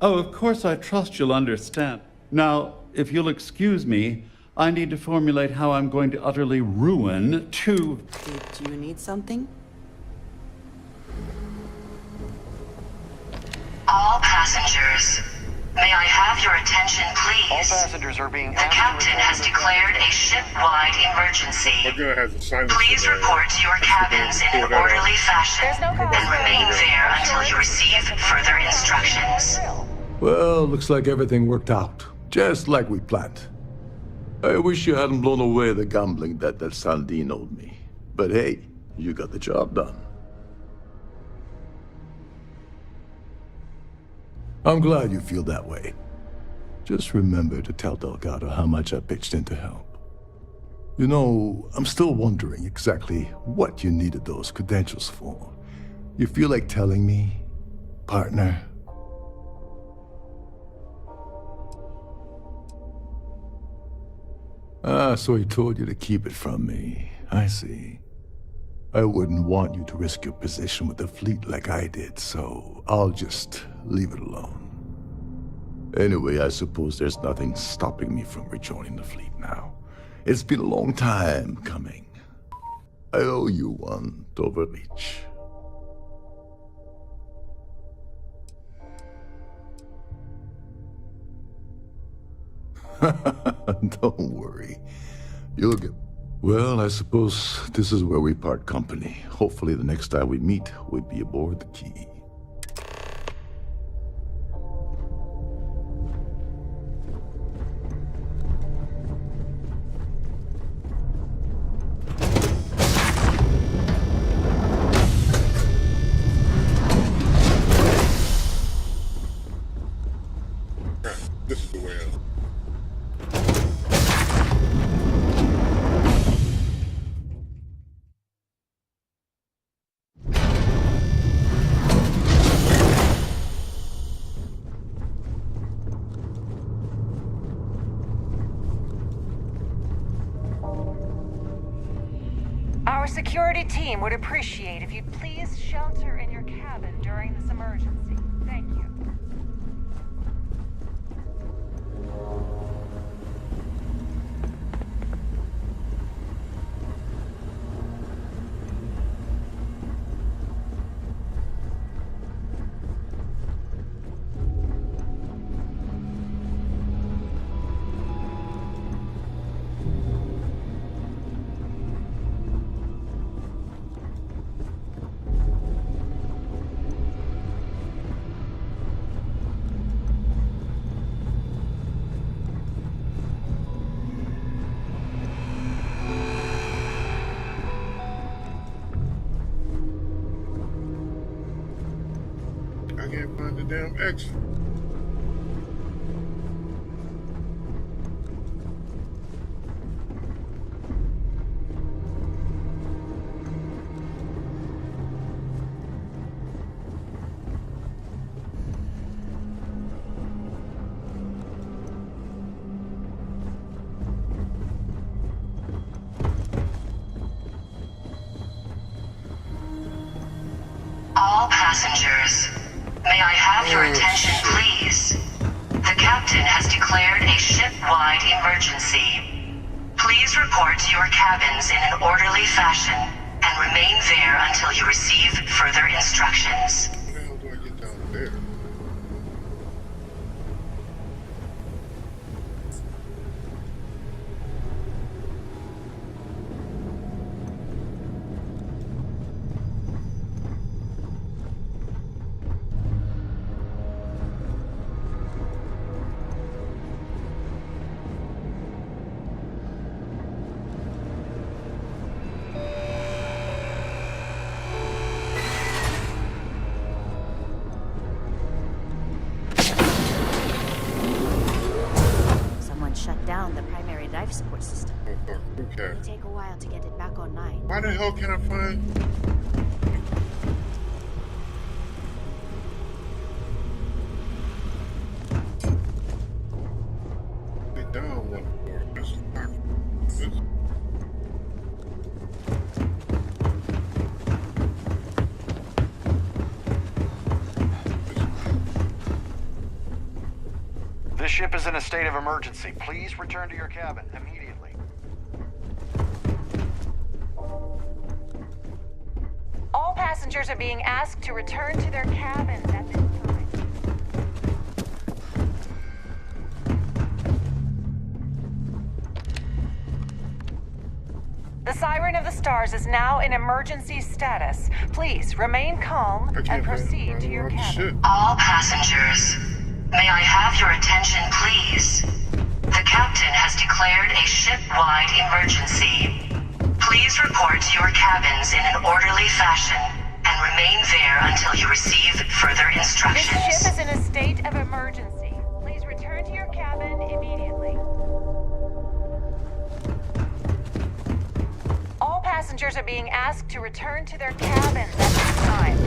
Oh, of course, I trust you'll understand. Now, if you'll excuse me, I need to formulate how I'm going to utterly ruin two... Did you need something? All passengers, may I have your attention, please? All passengers are being The captain has declared a ship-wide emergency. Please report to your cabins in an orderly fashion and remain there until you receive further instructions. Well, looks like everything worked out, just like we planned. I wish you hadn't blown away the gambling debt that Sandine owed me. But hey, you got the job done. I'm glad you feel that way. Just remember to tell Delgado how much I pitched in to help. You know, I'm still wondering exactly what you needed those credentials for. You feel like telling me, partner? Ah, so he told you to keep it from me. I see. I wouldn't want you to risk your position with the fleet like I did, so I'll just leave it alone. Anyway, I suppose there's nothing stopping me from rejoining the fleet now. It's been a long time coming. I owe you one, Overreach. Don't worry. You'll get... Well, I suppose this is where we part company. Hopefully the next time we meet, we'll be aboard the Key. This is the way out. Our security team would appreciate if you'd please shelter in your cabin during this emergency. Thank you. I can't find the damn exit. All passengers, may I have your attention, please? The captain has declared a ship-wide emergency. Please report to your cabins in an orderly fashion and remain there until you receive further instructions. How the hell do I get down there? down the primary life support system. Okay. It'll take a while to get it back online. Why the hell can I find? Get down one more. This is not. This ship is in a state of emergency. Please return to your cabin immediately. All passengers are being asked to return to their cabins at this time. The Siren of the Stars is now in emergency status. Please remain calm and proceed to your cabin. All passengers, may I have your attention, please? The captain has declared a ship-wide emergency. Please report to your cabins in an orderly fashion and remain there until you receive further instructions. This ship is in a state of emergency. Please return to your cabin immediately. All passengers are being asked to return to their cabins at this time.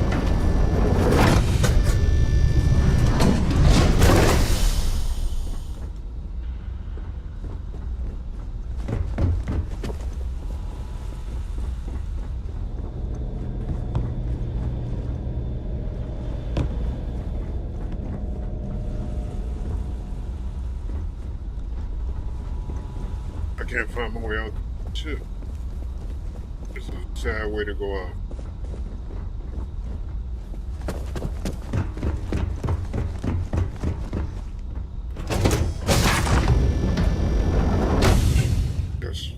I can't find my way out the ship. This is a sad way to go out. Yes.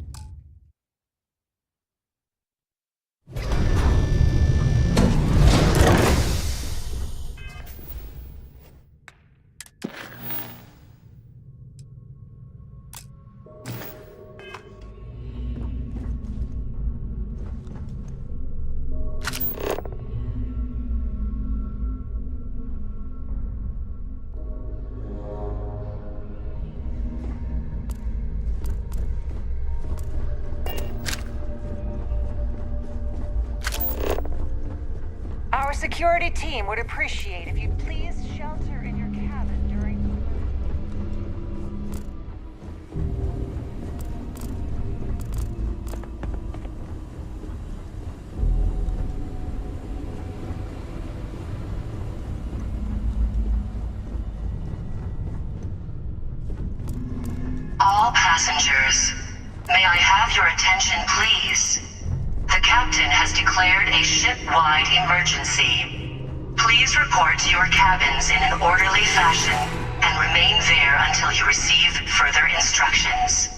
Our security team would appreciate if you'd please shelter in your cabin during the All passengers, may I have your attention, please? The captain has declared a ship-wide emergency. Please report to your cabins in an orderly fashion and remain there until you receive further instructions.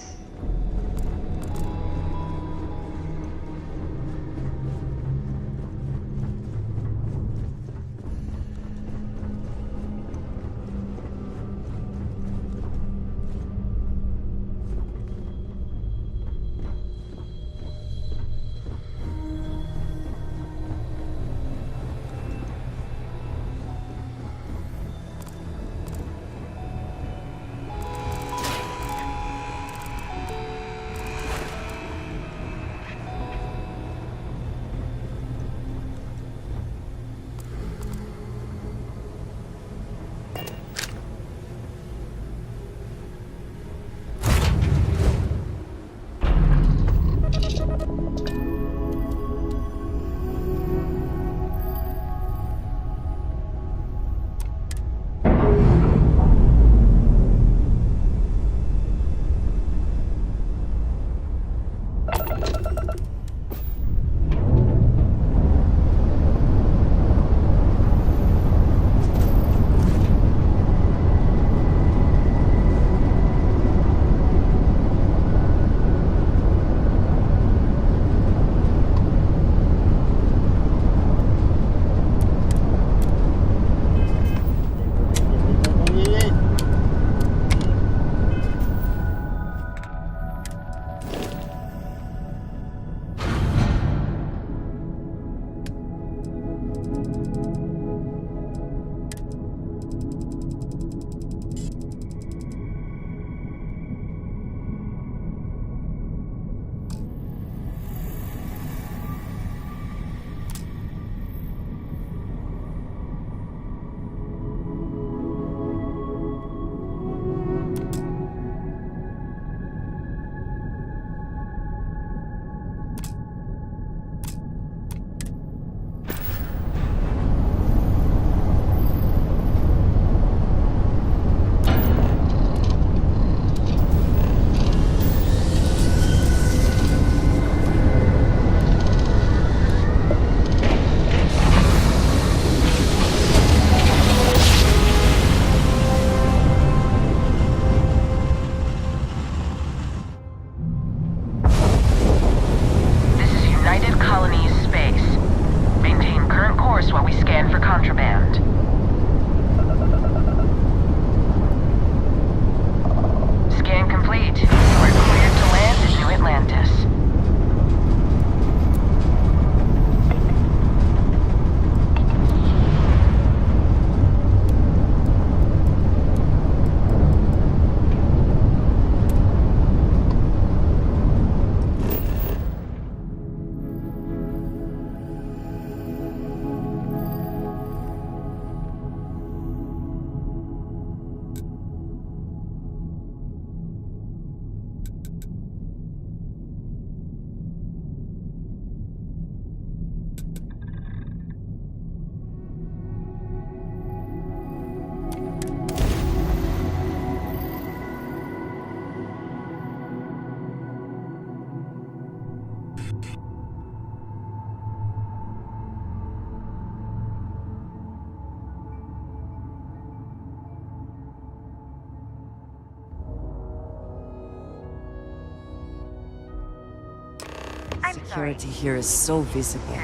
Security here is so visible.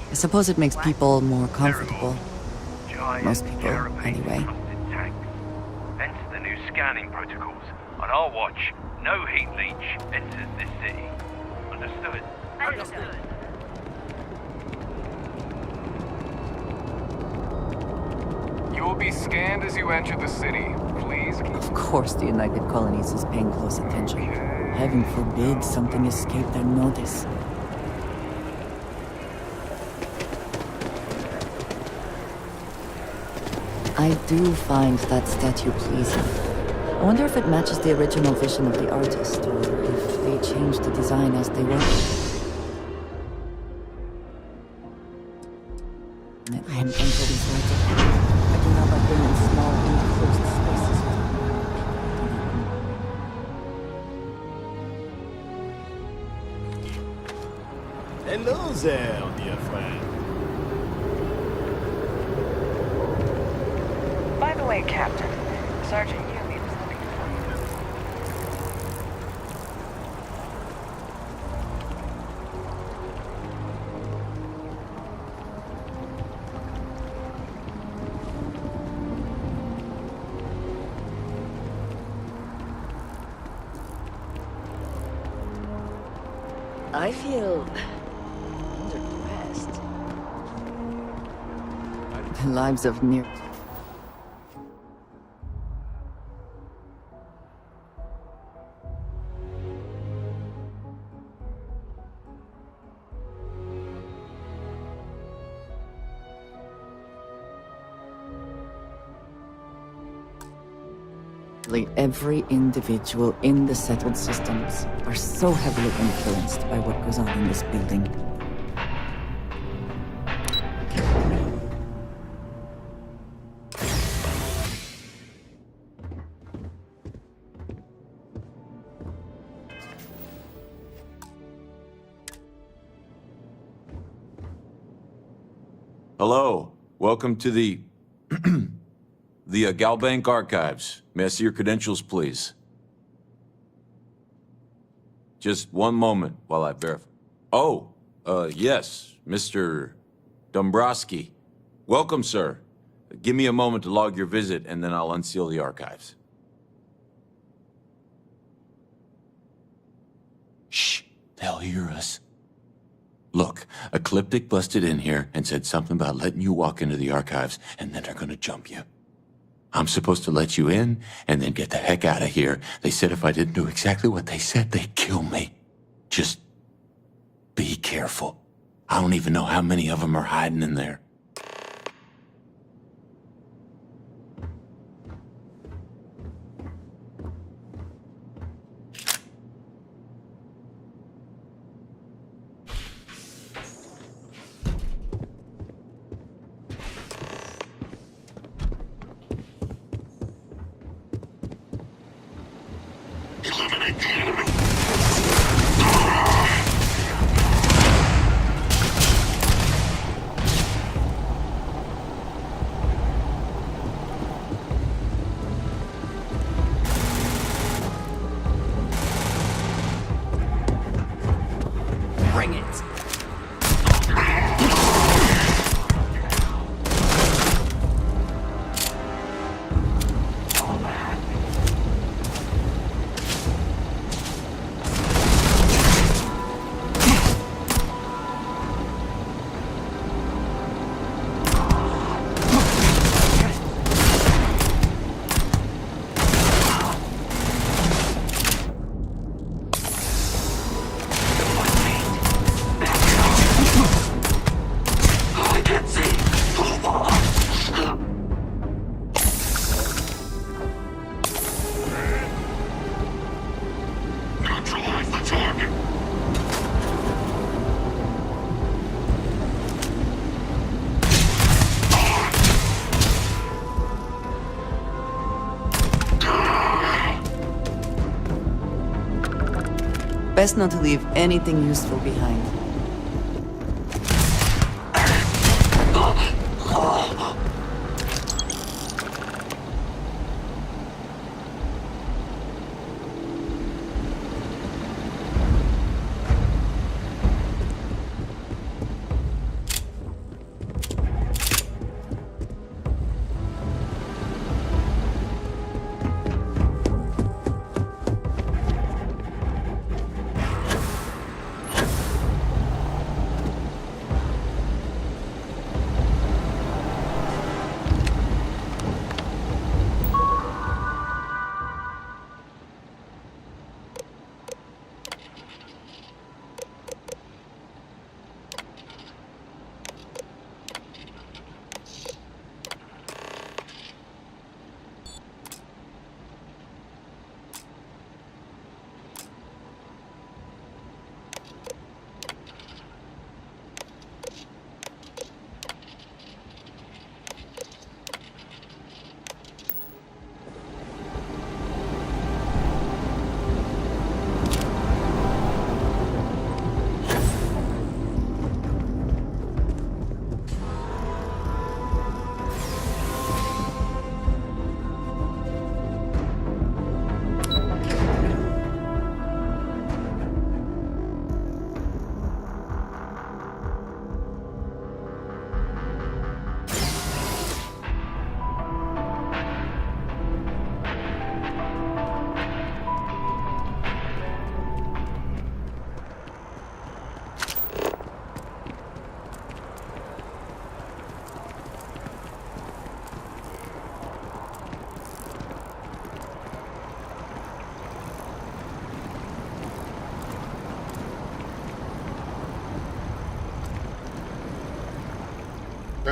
I suppose it makes people more comfortable. Most people, anyway. Hence the new scanning protocols. On our watch, no heat leach enters this city. Understood? Understood. You will be scanned as you enter the city. Please keep... Of course the United Colonies is paying close attention. Heaven forbid something escape their notice. I do find that statue pleasing. I wonder if it matches the original vision of the artist, or if they changed the design as they went. I am enter these rites of passage. I do not like being in small, enclosed spaces. Hello there, dear friend. By the way, Captain, Sergeant Yumi was looking for I feel underdressed. The lives of near... Every individual in the settled systems are so heavily influenced by what goes on in this building. Hello, welcome to the Galbank Archives. May I see your credentials, please? Just one moment while I verify. Oh, yes, Mr. Dombrowski. Welcome, sir. Give me a moment to log your visit, and then I'll unseal the archives. Shh, they'll hear us. Look, Ecliptic busted in here and said something about letting you walk into the archives, and then they're gonna jump you. I'm supposed to let you in and then get the heck out of here. They said if I didn't do exactly what they said, they'd kill me. Just be careful. I don't even know how many of them are hiding in there. Bring it. Best not to leave anything useful behind.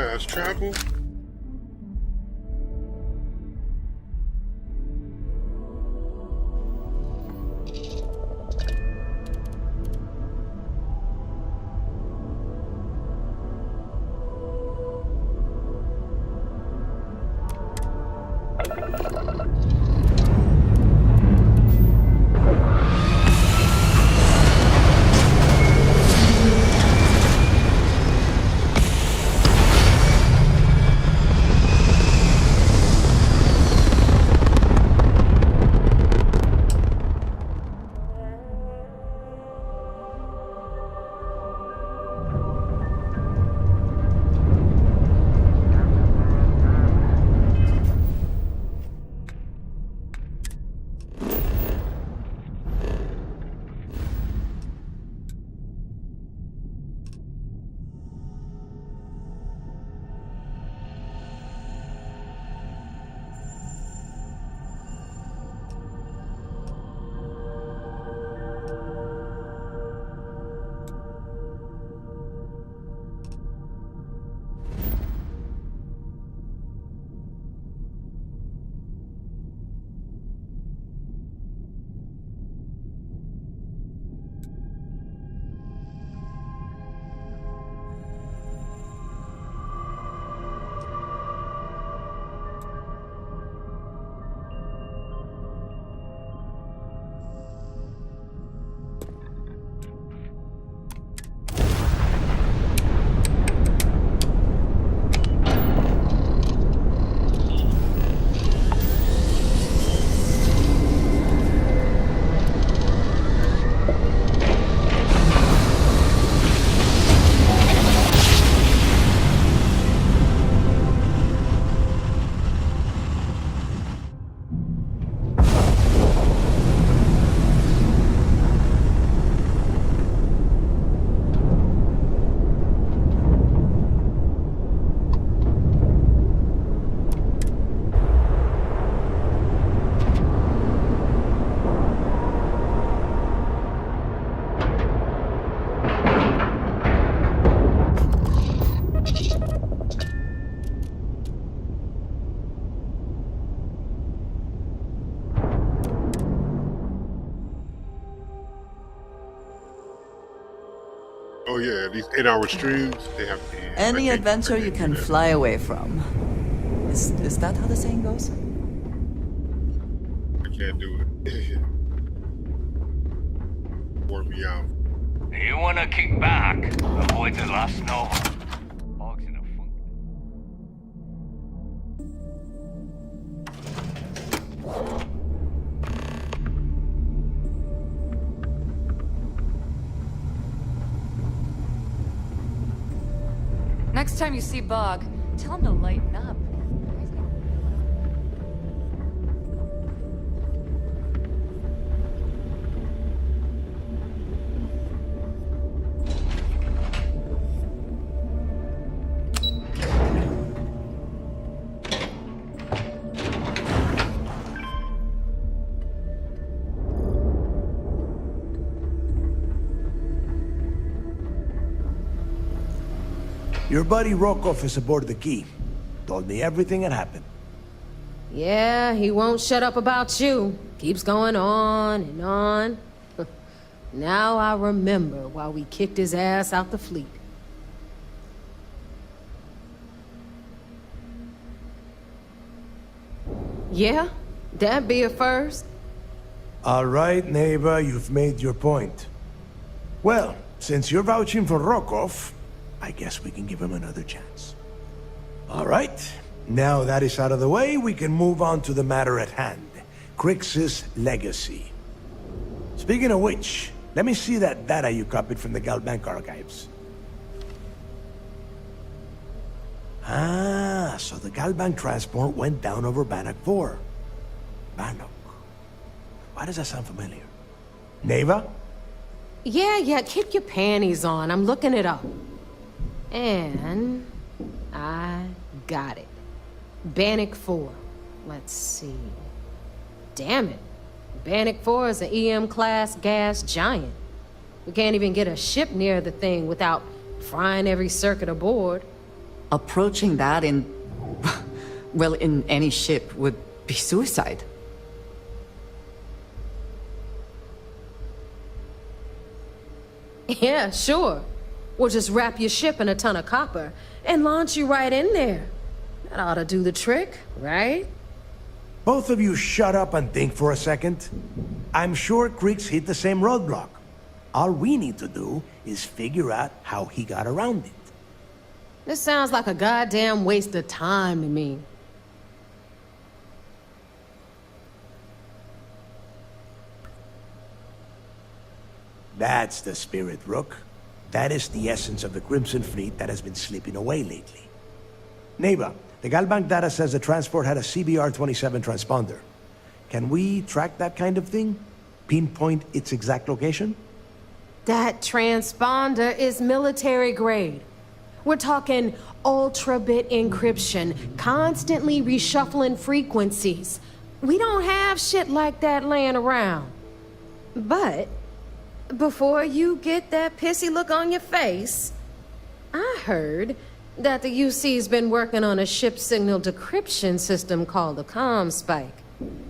fast travel? Oh yeah, these 8-hour streams, they have to end. Any adventure you can fly away from. Is that how the saying goes? I can't do it. Wore me out. You wanna kick back? Avoid the last snow. Next time you see Bog, tell him to lighten up. Your buddy Rokov is aboard the Key. Told me everything that happened. Yeah, he won't shut up about you. Keeps going on and on. Now I remember why we kicked his ass out the fleet. Yeah, that'd be a first. All right, neighbor, you've made your point. Well, since you're vouching for Rokov, I guess we can give him another chance. All right, now that is out of the way, we can move on to the matter at hand. Crix's legacy. Speaking of which, let me see that data you copied from the Galbank archives. Ah, so the Galbank transport went down over Bannock 4. Bannock. Why does that sound familiar? Neva? Yeah, keep your panties on. I'm looking it up. And I got it. Bannock 4. Let's see. Damn it. Bannock 4 is an EM-class gas giant. We can't even get a ship near the thing without frying every circuit aboard. Approaching that in... well, in any ship would be suicide. Yeah, sure. We'll just wrap your ship in a ton of copper and launch you right in there. That ought to do the trick, right? Both of you shut up and think for a second. I'm sure Creeks hit the same roadblock. All we need to do is figure out how he got around it. This sounds like a goddamn waste of time to me. That's the spirit, Rook. That is the essence of the Crimson Fleet that has been slipping away lately. Neighbor, the Galbank data says the transport had a CBR-27 transponder. Can we track that kind of thing? Pinpoint its exact location? That transponder is military grade. We're talking ultra-bit encryption, constantly reshuffling frequencies. We don't have shit like that laying around. But before you get that pissy look on your face, I heard that the UC's been working on a ship signal decryption system called the ComSpike.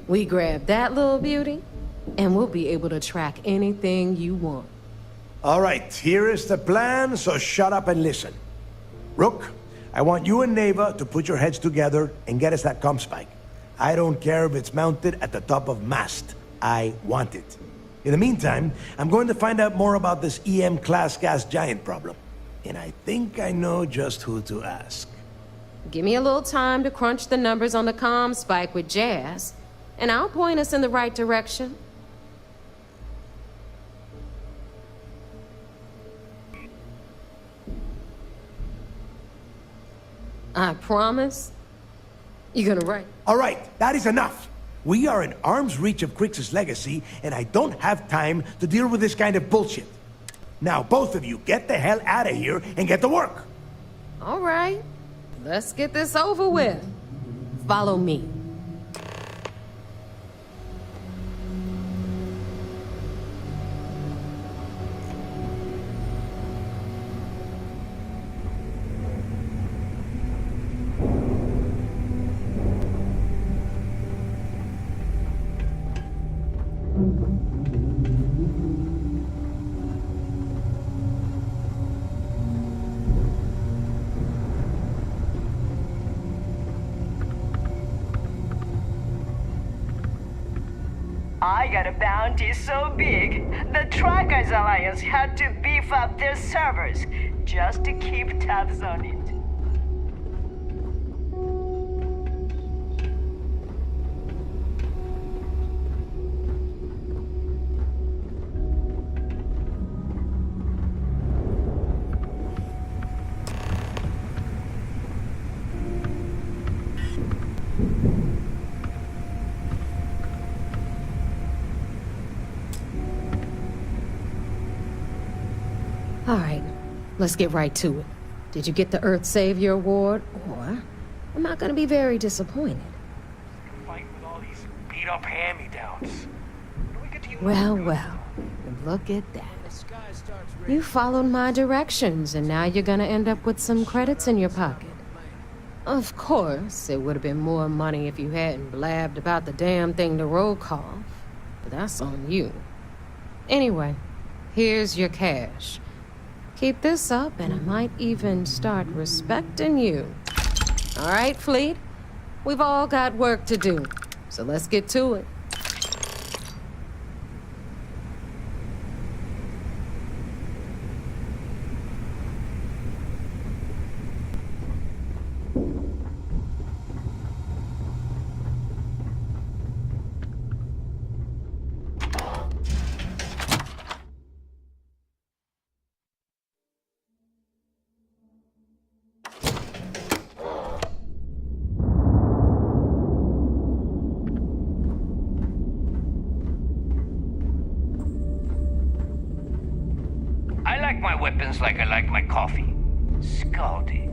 We grab that little beauty, and we'll be able to track anything you want. All right, here is the plan, so shut up and listen. Rook, I want you and Neva to put your heads together and get us that ComSpike. I don't care if it's mounted at the top of mast. I want it. In the meantime, I'm going to find out more about this EM-class gas giant problem. And I think I know just who to ask. Give me a little time to crunch the numbers on the ComSpike with Jazz, and I'll point us in the right direction. I promise. You're gonna write. All right, that is enough. We are in arm's reach of Crix's legacy, and I don't have time to deal with this kind of bullshit. Now, both of you, get the hell out of here and get to work. All right, let's get this over with. Follow me. I got a bounty so big, the Trackers Alliance had to beef up their servers just to keep tabs on it. All right, let's get right to it. Did you get the Earth Savior Award? Or I'm not gonna be very disappointed. Fight with all these beat-up hand-me-downs. Well, look at that. You followed my directions, and now you're gonna end up with some credits in your pocket. Of course, it would have been more money if you hadn't blabbed about the damn thing to roll call, but that's on you. Anyway, here's your cash. Keep this up, and I might even start respecting you. All right, Fleet? We've all got work to do, so let's get to it. I like my weapons like I like my coffee. Scalding.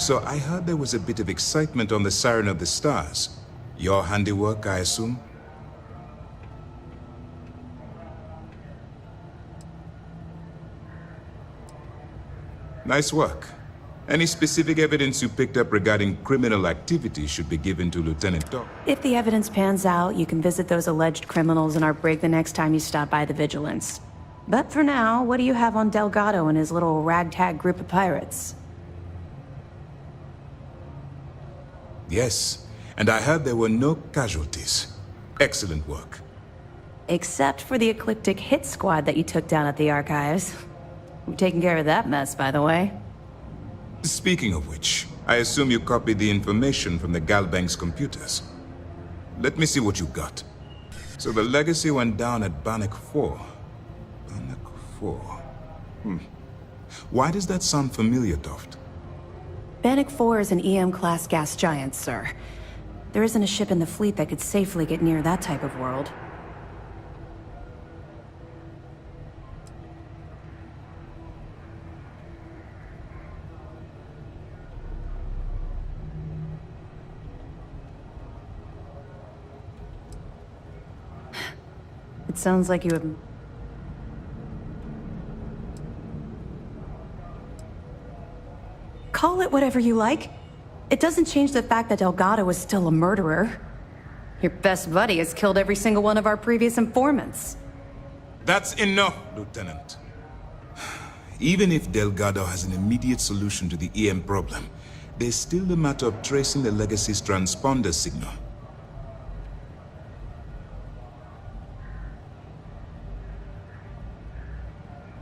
So I heard there was a bit of excitement on the Siren of the Stars. Your handiwork, I assume? Nice work. Any specific evidence you picked up regarding criminal activity should be given to Lieutenant Doc. If the evidence pans out, you can visit those alleged criminals in our brig the next time you stop by the Vigilance. But for now, what do you have on Delgado and his little ragtag group of pirates? Yes, and I heard there were no casualties. Excellent work. Except for the eclectic hit squad that you took down at the archives. We've taken care of that mess, by the way. Speaking of which, I assume you copied the information from the Galbank's computers. Let me see what you got. So the legacy went down at Bannock 4. Bannock 4. Why does that sound familiar, Toft? Bannock 4 is an EM-class gas giant, sir. There isn't a ship in the fleet that could safely get near that type of world. It sounds like you have... Call it whatever you like. It doesn't change the fact that Delgado is still a murderer. Your best buddy has killed every single one of our previous informants. That's enough, Lieutenant. Even if Delgado has an immediate solution to the EM problem, there's still the matter of tracing the Legacy's transponder signal.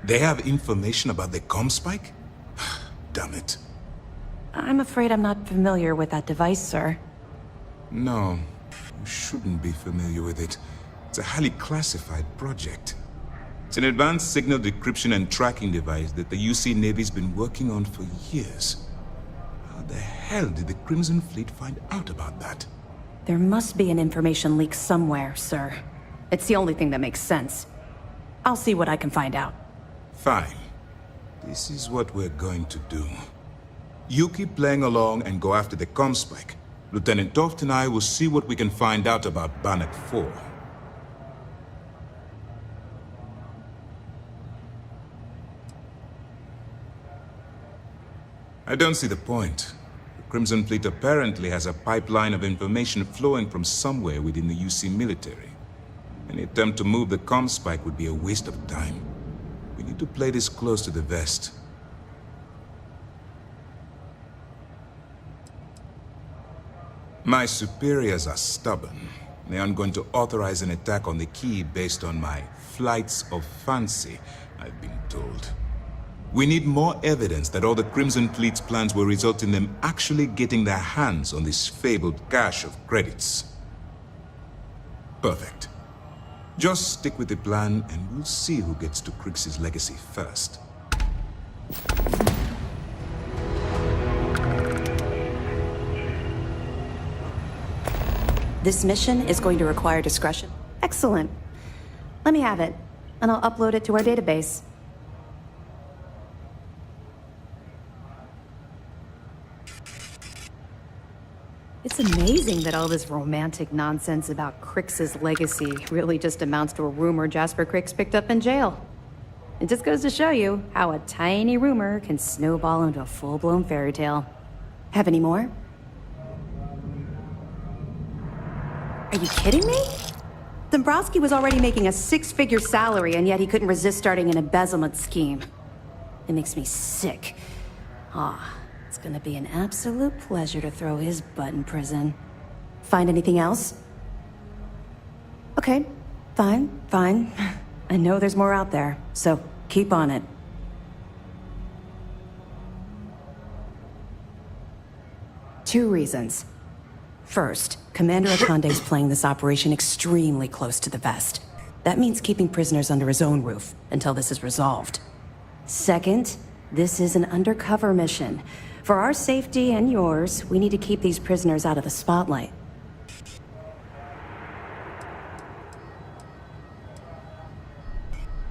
They have information about the comm spike? Damn it. I'm afraid I'm not familiar with that device, sir. No, you shouldn't be familiar with it. It's a highly classified project. It's an advanced signal decryption and tracking device that the UC Navy's been working on for years. How the hell did the Crimson Fleet find out about that? There must be an information leak somewhere, sir. It's the only thing that makes sense. I'll see what I can find out. Fine. This is what we're going to do. You keep playing along and go after the comm spike. Lieutenant Toft and I will see what we can find out about Bannock 4. I don't see the point. The Crimson Fleet apparently has a pipeline of information flowing from somewhere within the UC military. Any attempt to move the comm spike would be a waste of time. We need to play this close to the vest. My superiors are stubborn. They aren't going to authorize an attack on the key based on my flights of fancy, I've been told. We need more evidence that all the Crimson Fleet's plans will result in them actually getting their hands on this fabled cache of credits. Perfect. Just stick with the plan, and we'll see who gets to Crix's legacy first. This mission is going to require discretion. Excellent. Let me have it, and I'll upload it to our database. It's amazing that all this romantic nonsense about Crix's legacy really just amounts to a rumor Jasper Crix picked up in jail. It just goes to show you how a tiny rumor can snowball into a full-blown fairy tale. Have any more? Are you kidding me? Dombrowski was already making a 6-figure salary, and yet he couldn't resist starting an embezzlement scheme. It makes me sick. It's gonna be an absolute pleasure to throw his butt in prison. Find anything else? Okay, fine. I know there's more out there, so keep on it. Two reasons. First, Commander Akande's playing this operation extremely close to the vest. That means keeping prisoners under his own roof until this is resolved. Second, this is an undercover mission. For our safety and yours, we need to keep these prisoners out of the spotlight.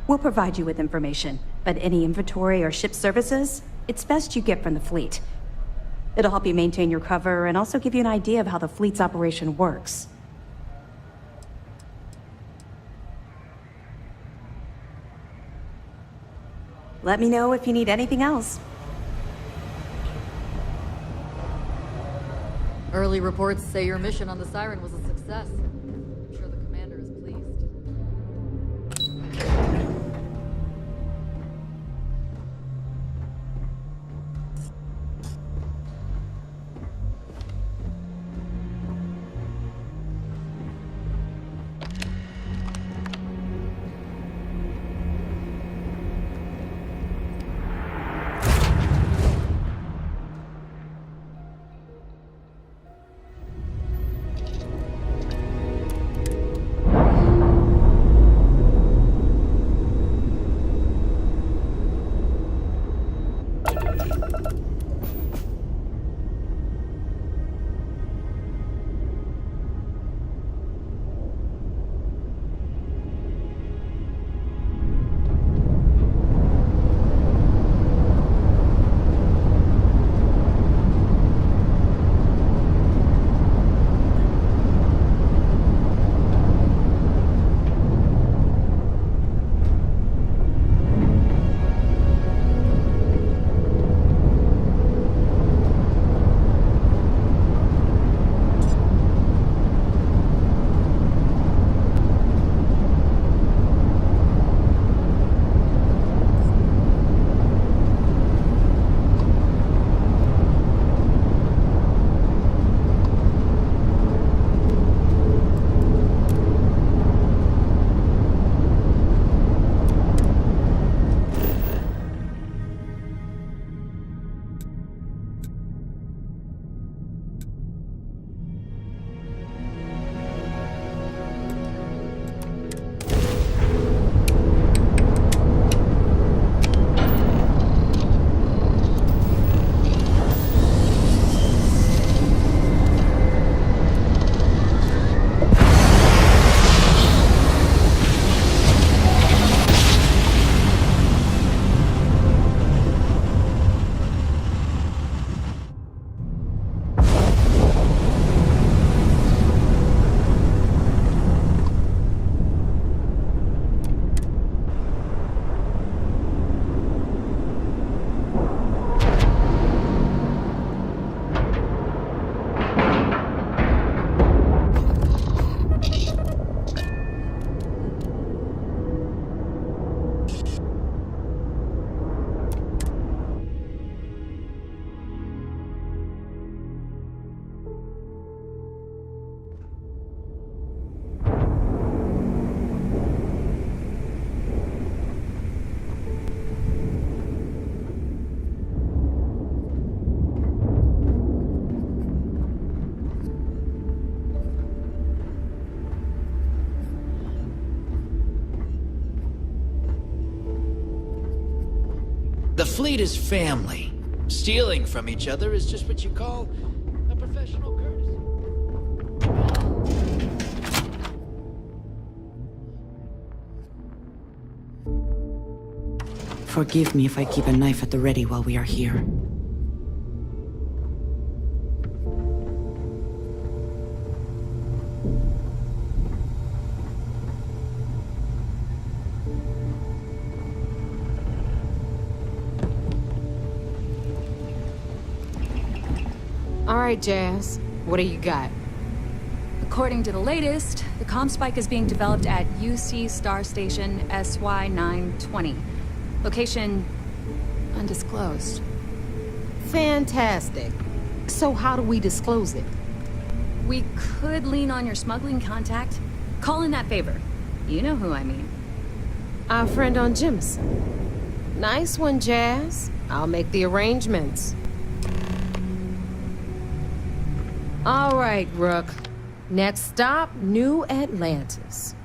We'll provide you with information, but any inventory or ship services, it's best you get from the fleet. It'll help you maintain your cover and also give you an idea of how the fleet's operation works. Let me know if you need anything else. Early reports say your mission on the Siren was a success. I'm sure the commander is pleased. The fleet is family. Stealing from each other is just what you call a professional courtesy. Forgive me if I keep a knife at the ready while we are here. All right, Jazz. What do you got? According to the latest, the comm spike is being developed at UC Star Station SY-920. Location undisclosed. Fantastic. So how do we disclose it? We could lean on your smuggling contact. Call in that favor. You know who I mean. Our friend on Jemison. Nice one, Jazz. I'll make the arrangements. All right, Rook. Next stop, New Atlantis.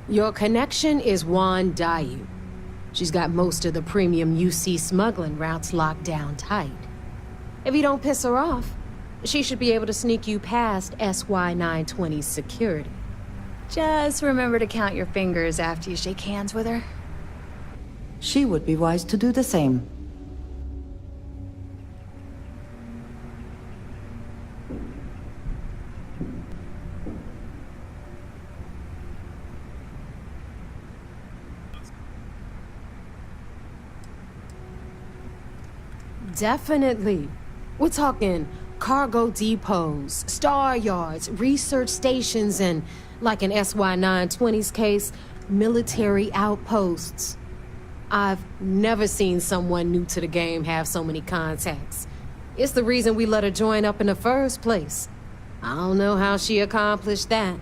Your connection is Juan Dayu. She's got most of the premium UC smuggling routes locked down tight. If you don't piss her off, she should be able to sneak you past SY-920's security. Just remember to count your fingers after you shake hands with her. She would be wise to do the same. definitely. We're talking cargo depots, star yards, research stations, and, like in SY-920's case, military outposts. I've never seen someone new to the game have so many contacts. It's the reason we let her join up in the first place. I don't know how she accomplished that.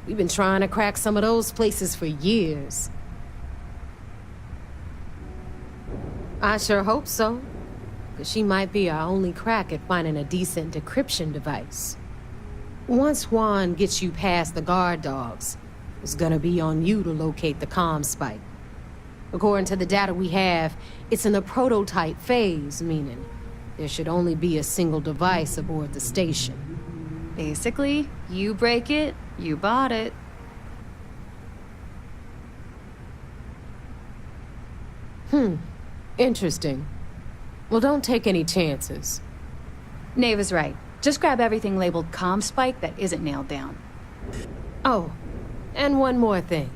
We've been trying to crack some of those places for years. I sure hope so. Because she might be our only crack at finding a decent decryption device. Once Juan gets you past the guard dogs, it's gonna be on you to locate the comm spike. According to the data we have, it's in the prototype phase, meaning there should only be a single device aboard the station. Basically, you break it, you bought it. Interesting. Well, don't take any chances. Nave is right. Just grab everything labeled comm spike that isn't nailed down. Oh, and one more thing.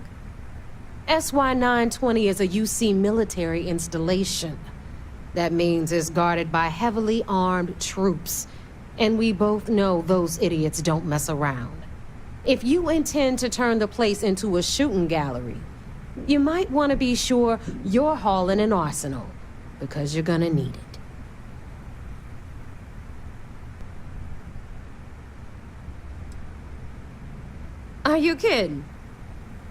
SY-920 is a UC military installation. That means it's guarded by heavily armed troops. And we both know those idiots don't mess around. If you intend to turn the place into a shooting gallery, you might want to be sure you're hauling an arsenal, because you're gonna need it. Are you kidding?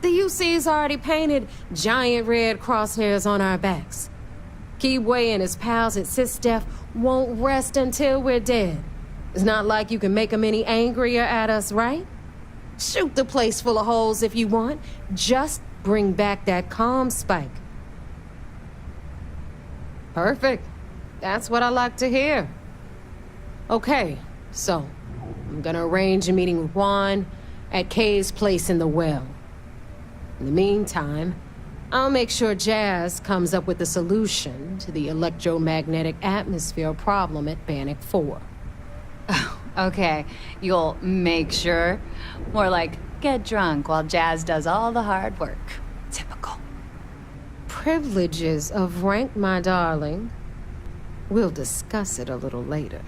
The UC's already painted giant red crosshairs on our backs. Keyway and his pals at SysDef won't rest until we're dead. It's not like you can make them any angrier at us, right? Shoot the place full of holes if you want. Just bring back that comm spike. Perfect. That's what I like to hear. Okay, so I'm gonna arrange a meeting with Juan at Kay's place in the well. In the meantime, I'll make sure Jazz comes up with a solution to the electromagnetic atmosphere problem at Bannock 4. Okay, you'll make sure. More like, get drunk while Jazz does all the hard work. Typical. Privileges of rank, my darling. We'll discuss it a little later.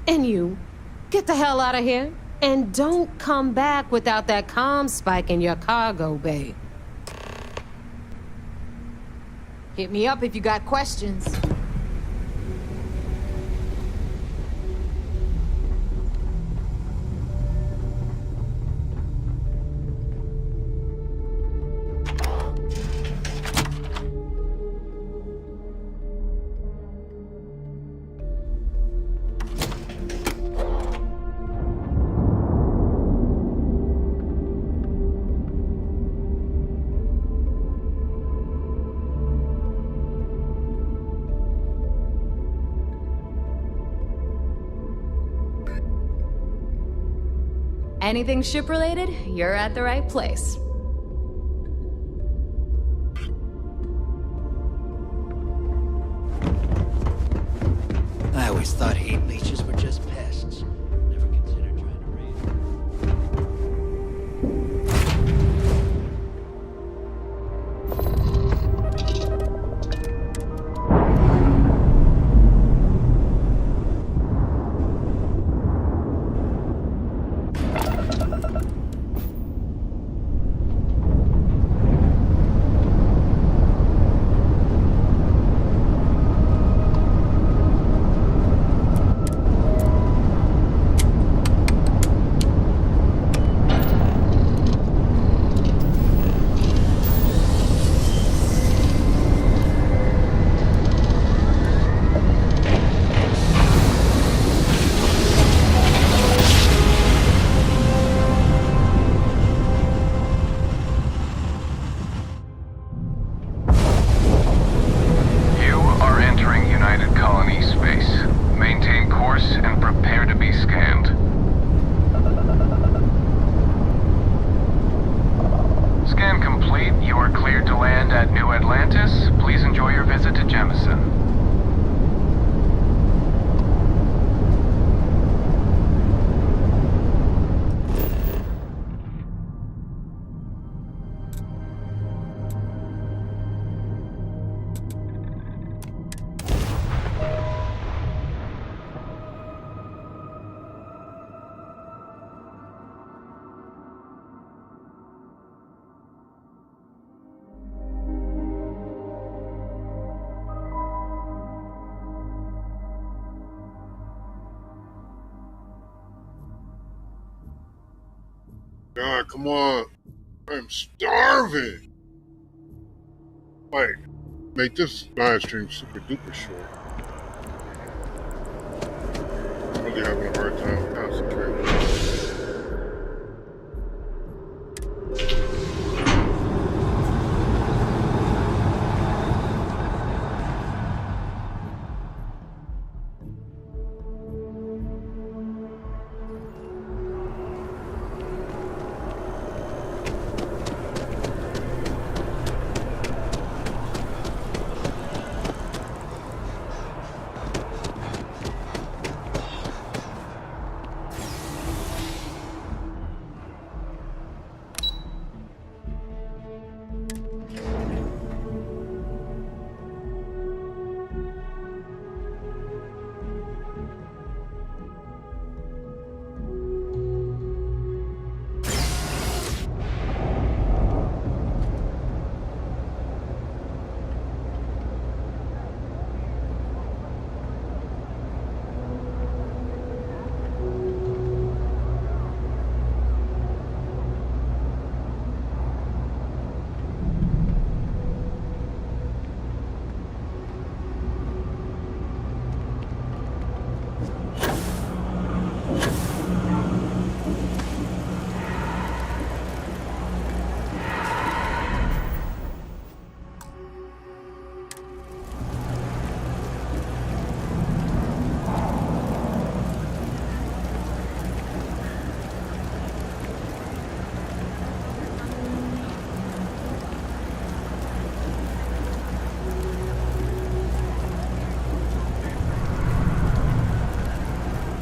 And you, get the hell out of here. And don't come back without that comm spike in your cargo bay. Hit me up if you got questions. Anything ship-related, you're at the right place. I always thought heat leeches were just pests. Never considered trying to raise them. God, come on. I'm starving. Wait, make this live stream super duper short. I'm really having a hard time concentrating.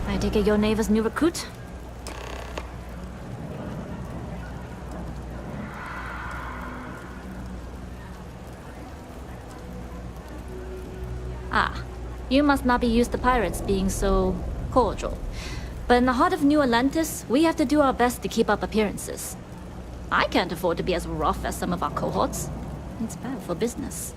I take it your neighbor's new recruit? Ah, you must not be used to pirates being so cordial. But in the heart of New Atlantis, we have to do our best to keep up appearances. I can't afford to be as rough as some of our cohorts. It's bad for business.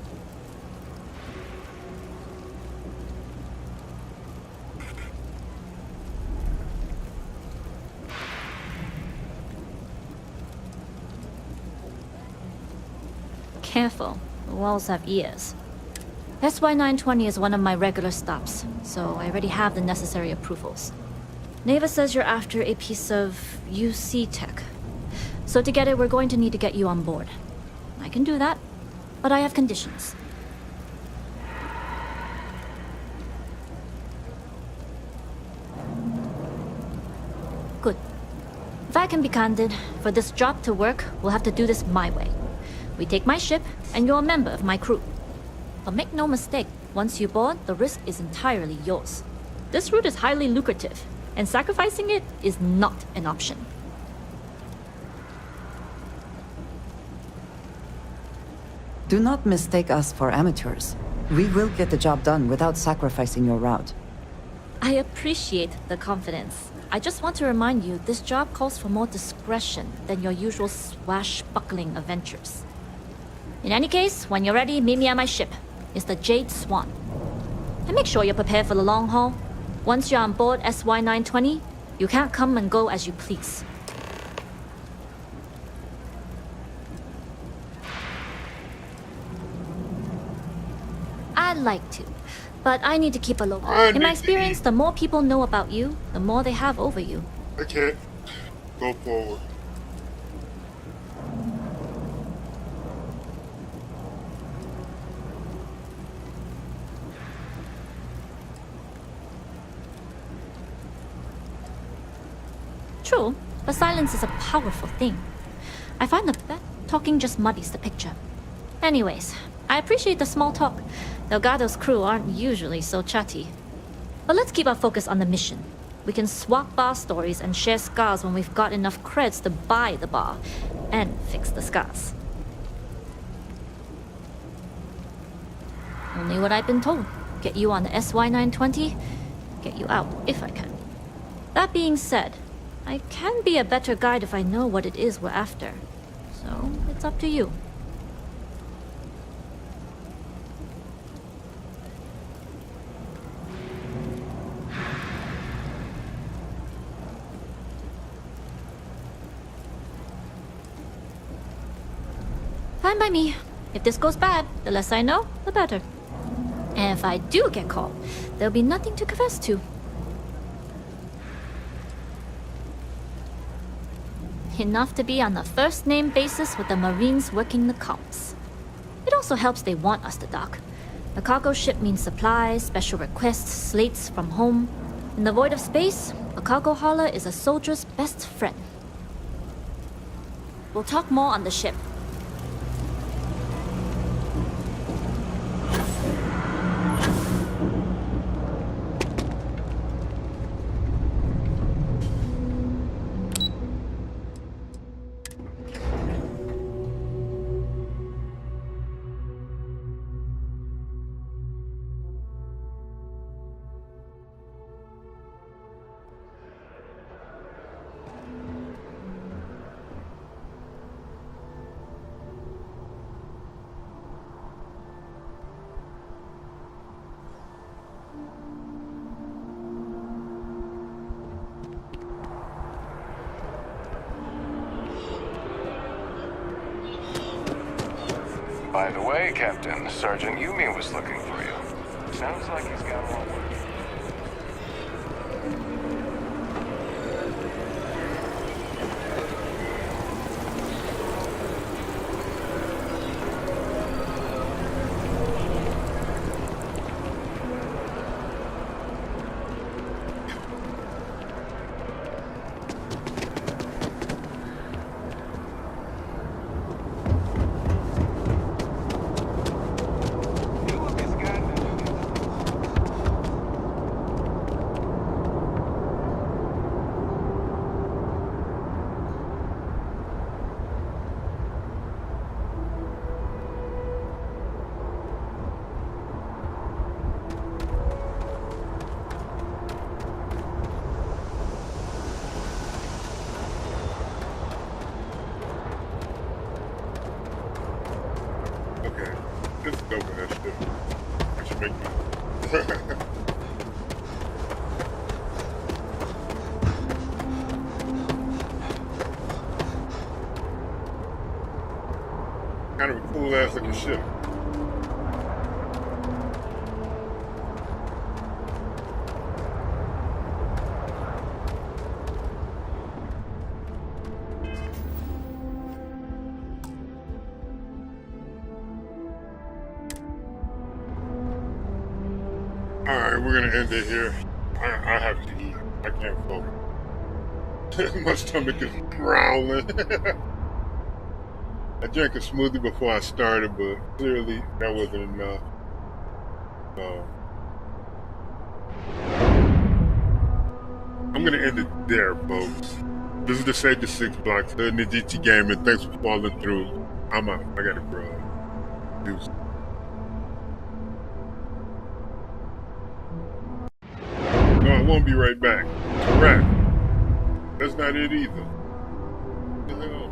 Careful, the walls have ears. SY920 is one of my regular stops, so I already have the necessary approvals. Neva says you're after a piece of UC tech. So to get it, we're going to need to get you on board. I can do that, but I have conditions. Good. If I can be candid, for this job to work, we'll have to do this my way. We take my ship, and you're a member of my crew. But make no mistake, once you board, the risk is entirely yours. This route is highly lucrative, and sacrificing it is not an option. Do not mistake us for amateurs. We will get the job done without sacrificing your route. I appreciate the confidence. I just want to remind you, this job calls for more discretion than your usual swashbuckling adventures. In any case, when you're ready, meet me at my ship. It's the Jade Swan. And make sure you're prepared for the long haul. Once you're on board SY920, you can't come and go as you please. I'd like to, but I need to keep a low. In my experience, the more people know about you, the more they have over you. I can't go forward. True, but silence is a powerful thing. I find that talking just muddies the picture. Anyways, I appreciate the small talk. Delgado's crew aren't usually so chatty. But let's keep our focus on the mission. We can swap bar stories and share scars when we've got enough creds to buy the bar and fix the scars. Only what I've been told. Get you on the SY920, get you out if I can. That being said, I can be a better guide if I know what it is we're after. So, it's up to you. Fine by me. If this goes bad, the less I know, the better. And if I do get caught, there'll be nothing to confess to. Enough to be on a first-name basis with the Marines working the comps. It also helps they want us to dock. A cargo ship means supplies, special requests, slates from home. In the void of space, a cargo hauler is a soldier's best friend. We'll talk more on the ship. By the way, Captain, Sergeant Yumi was looking for you. Sounds like he's got more work. This is dope in that shit. I should make you. Kind of a cool ass looking ship. Alright, we're gonna end it here. I have to eat. I can't focus. My stomach is growling. I drank a smoothie before I started, but clearly that wasn't enough. So I'm gonna end it there, folks. This is the Sector 6 Block, the Nijiti Gaming. Thanks for following through. I'm out. I gotta grow. Deuce. No, I won't be right back. It's a wrap. That's not it either. What the hell?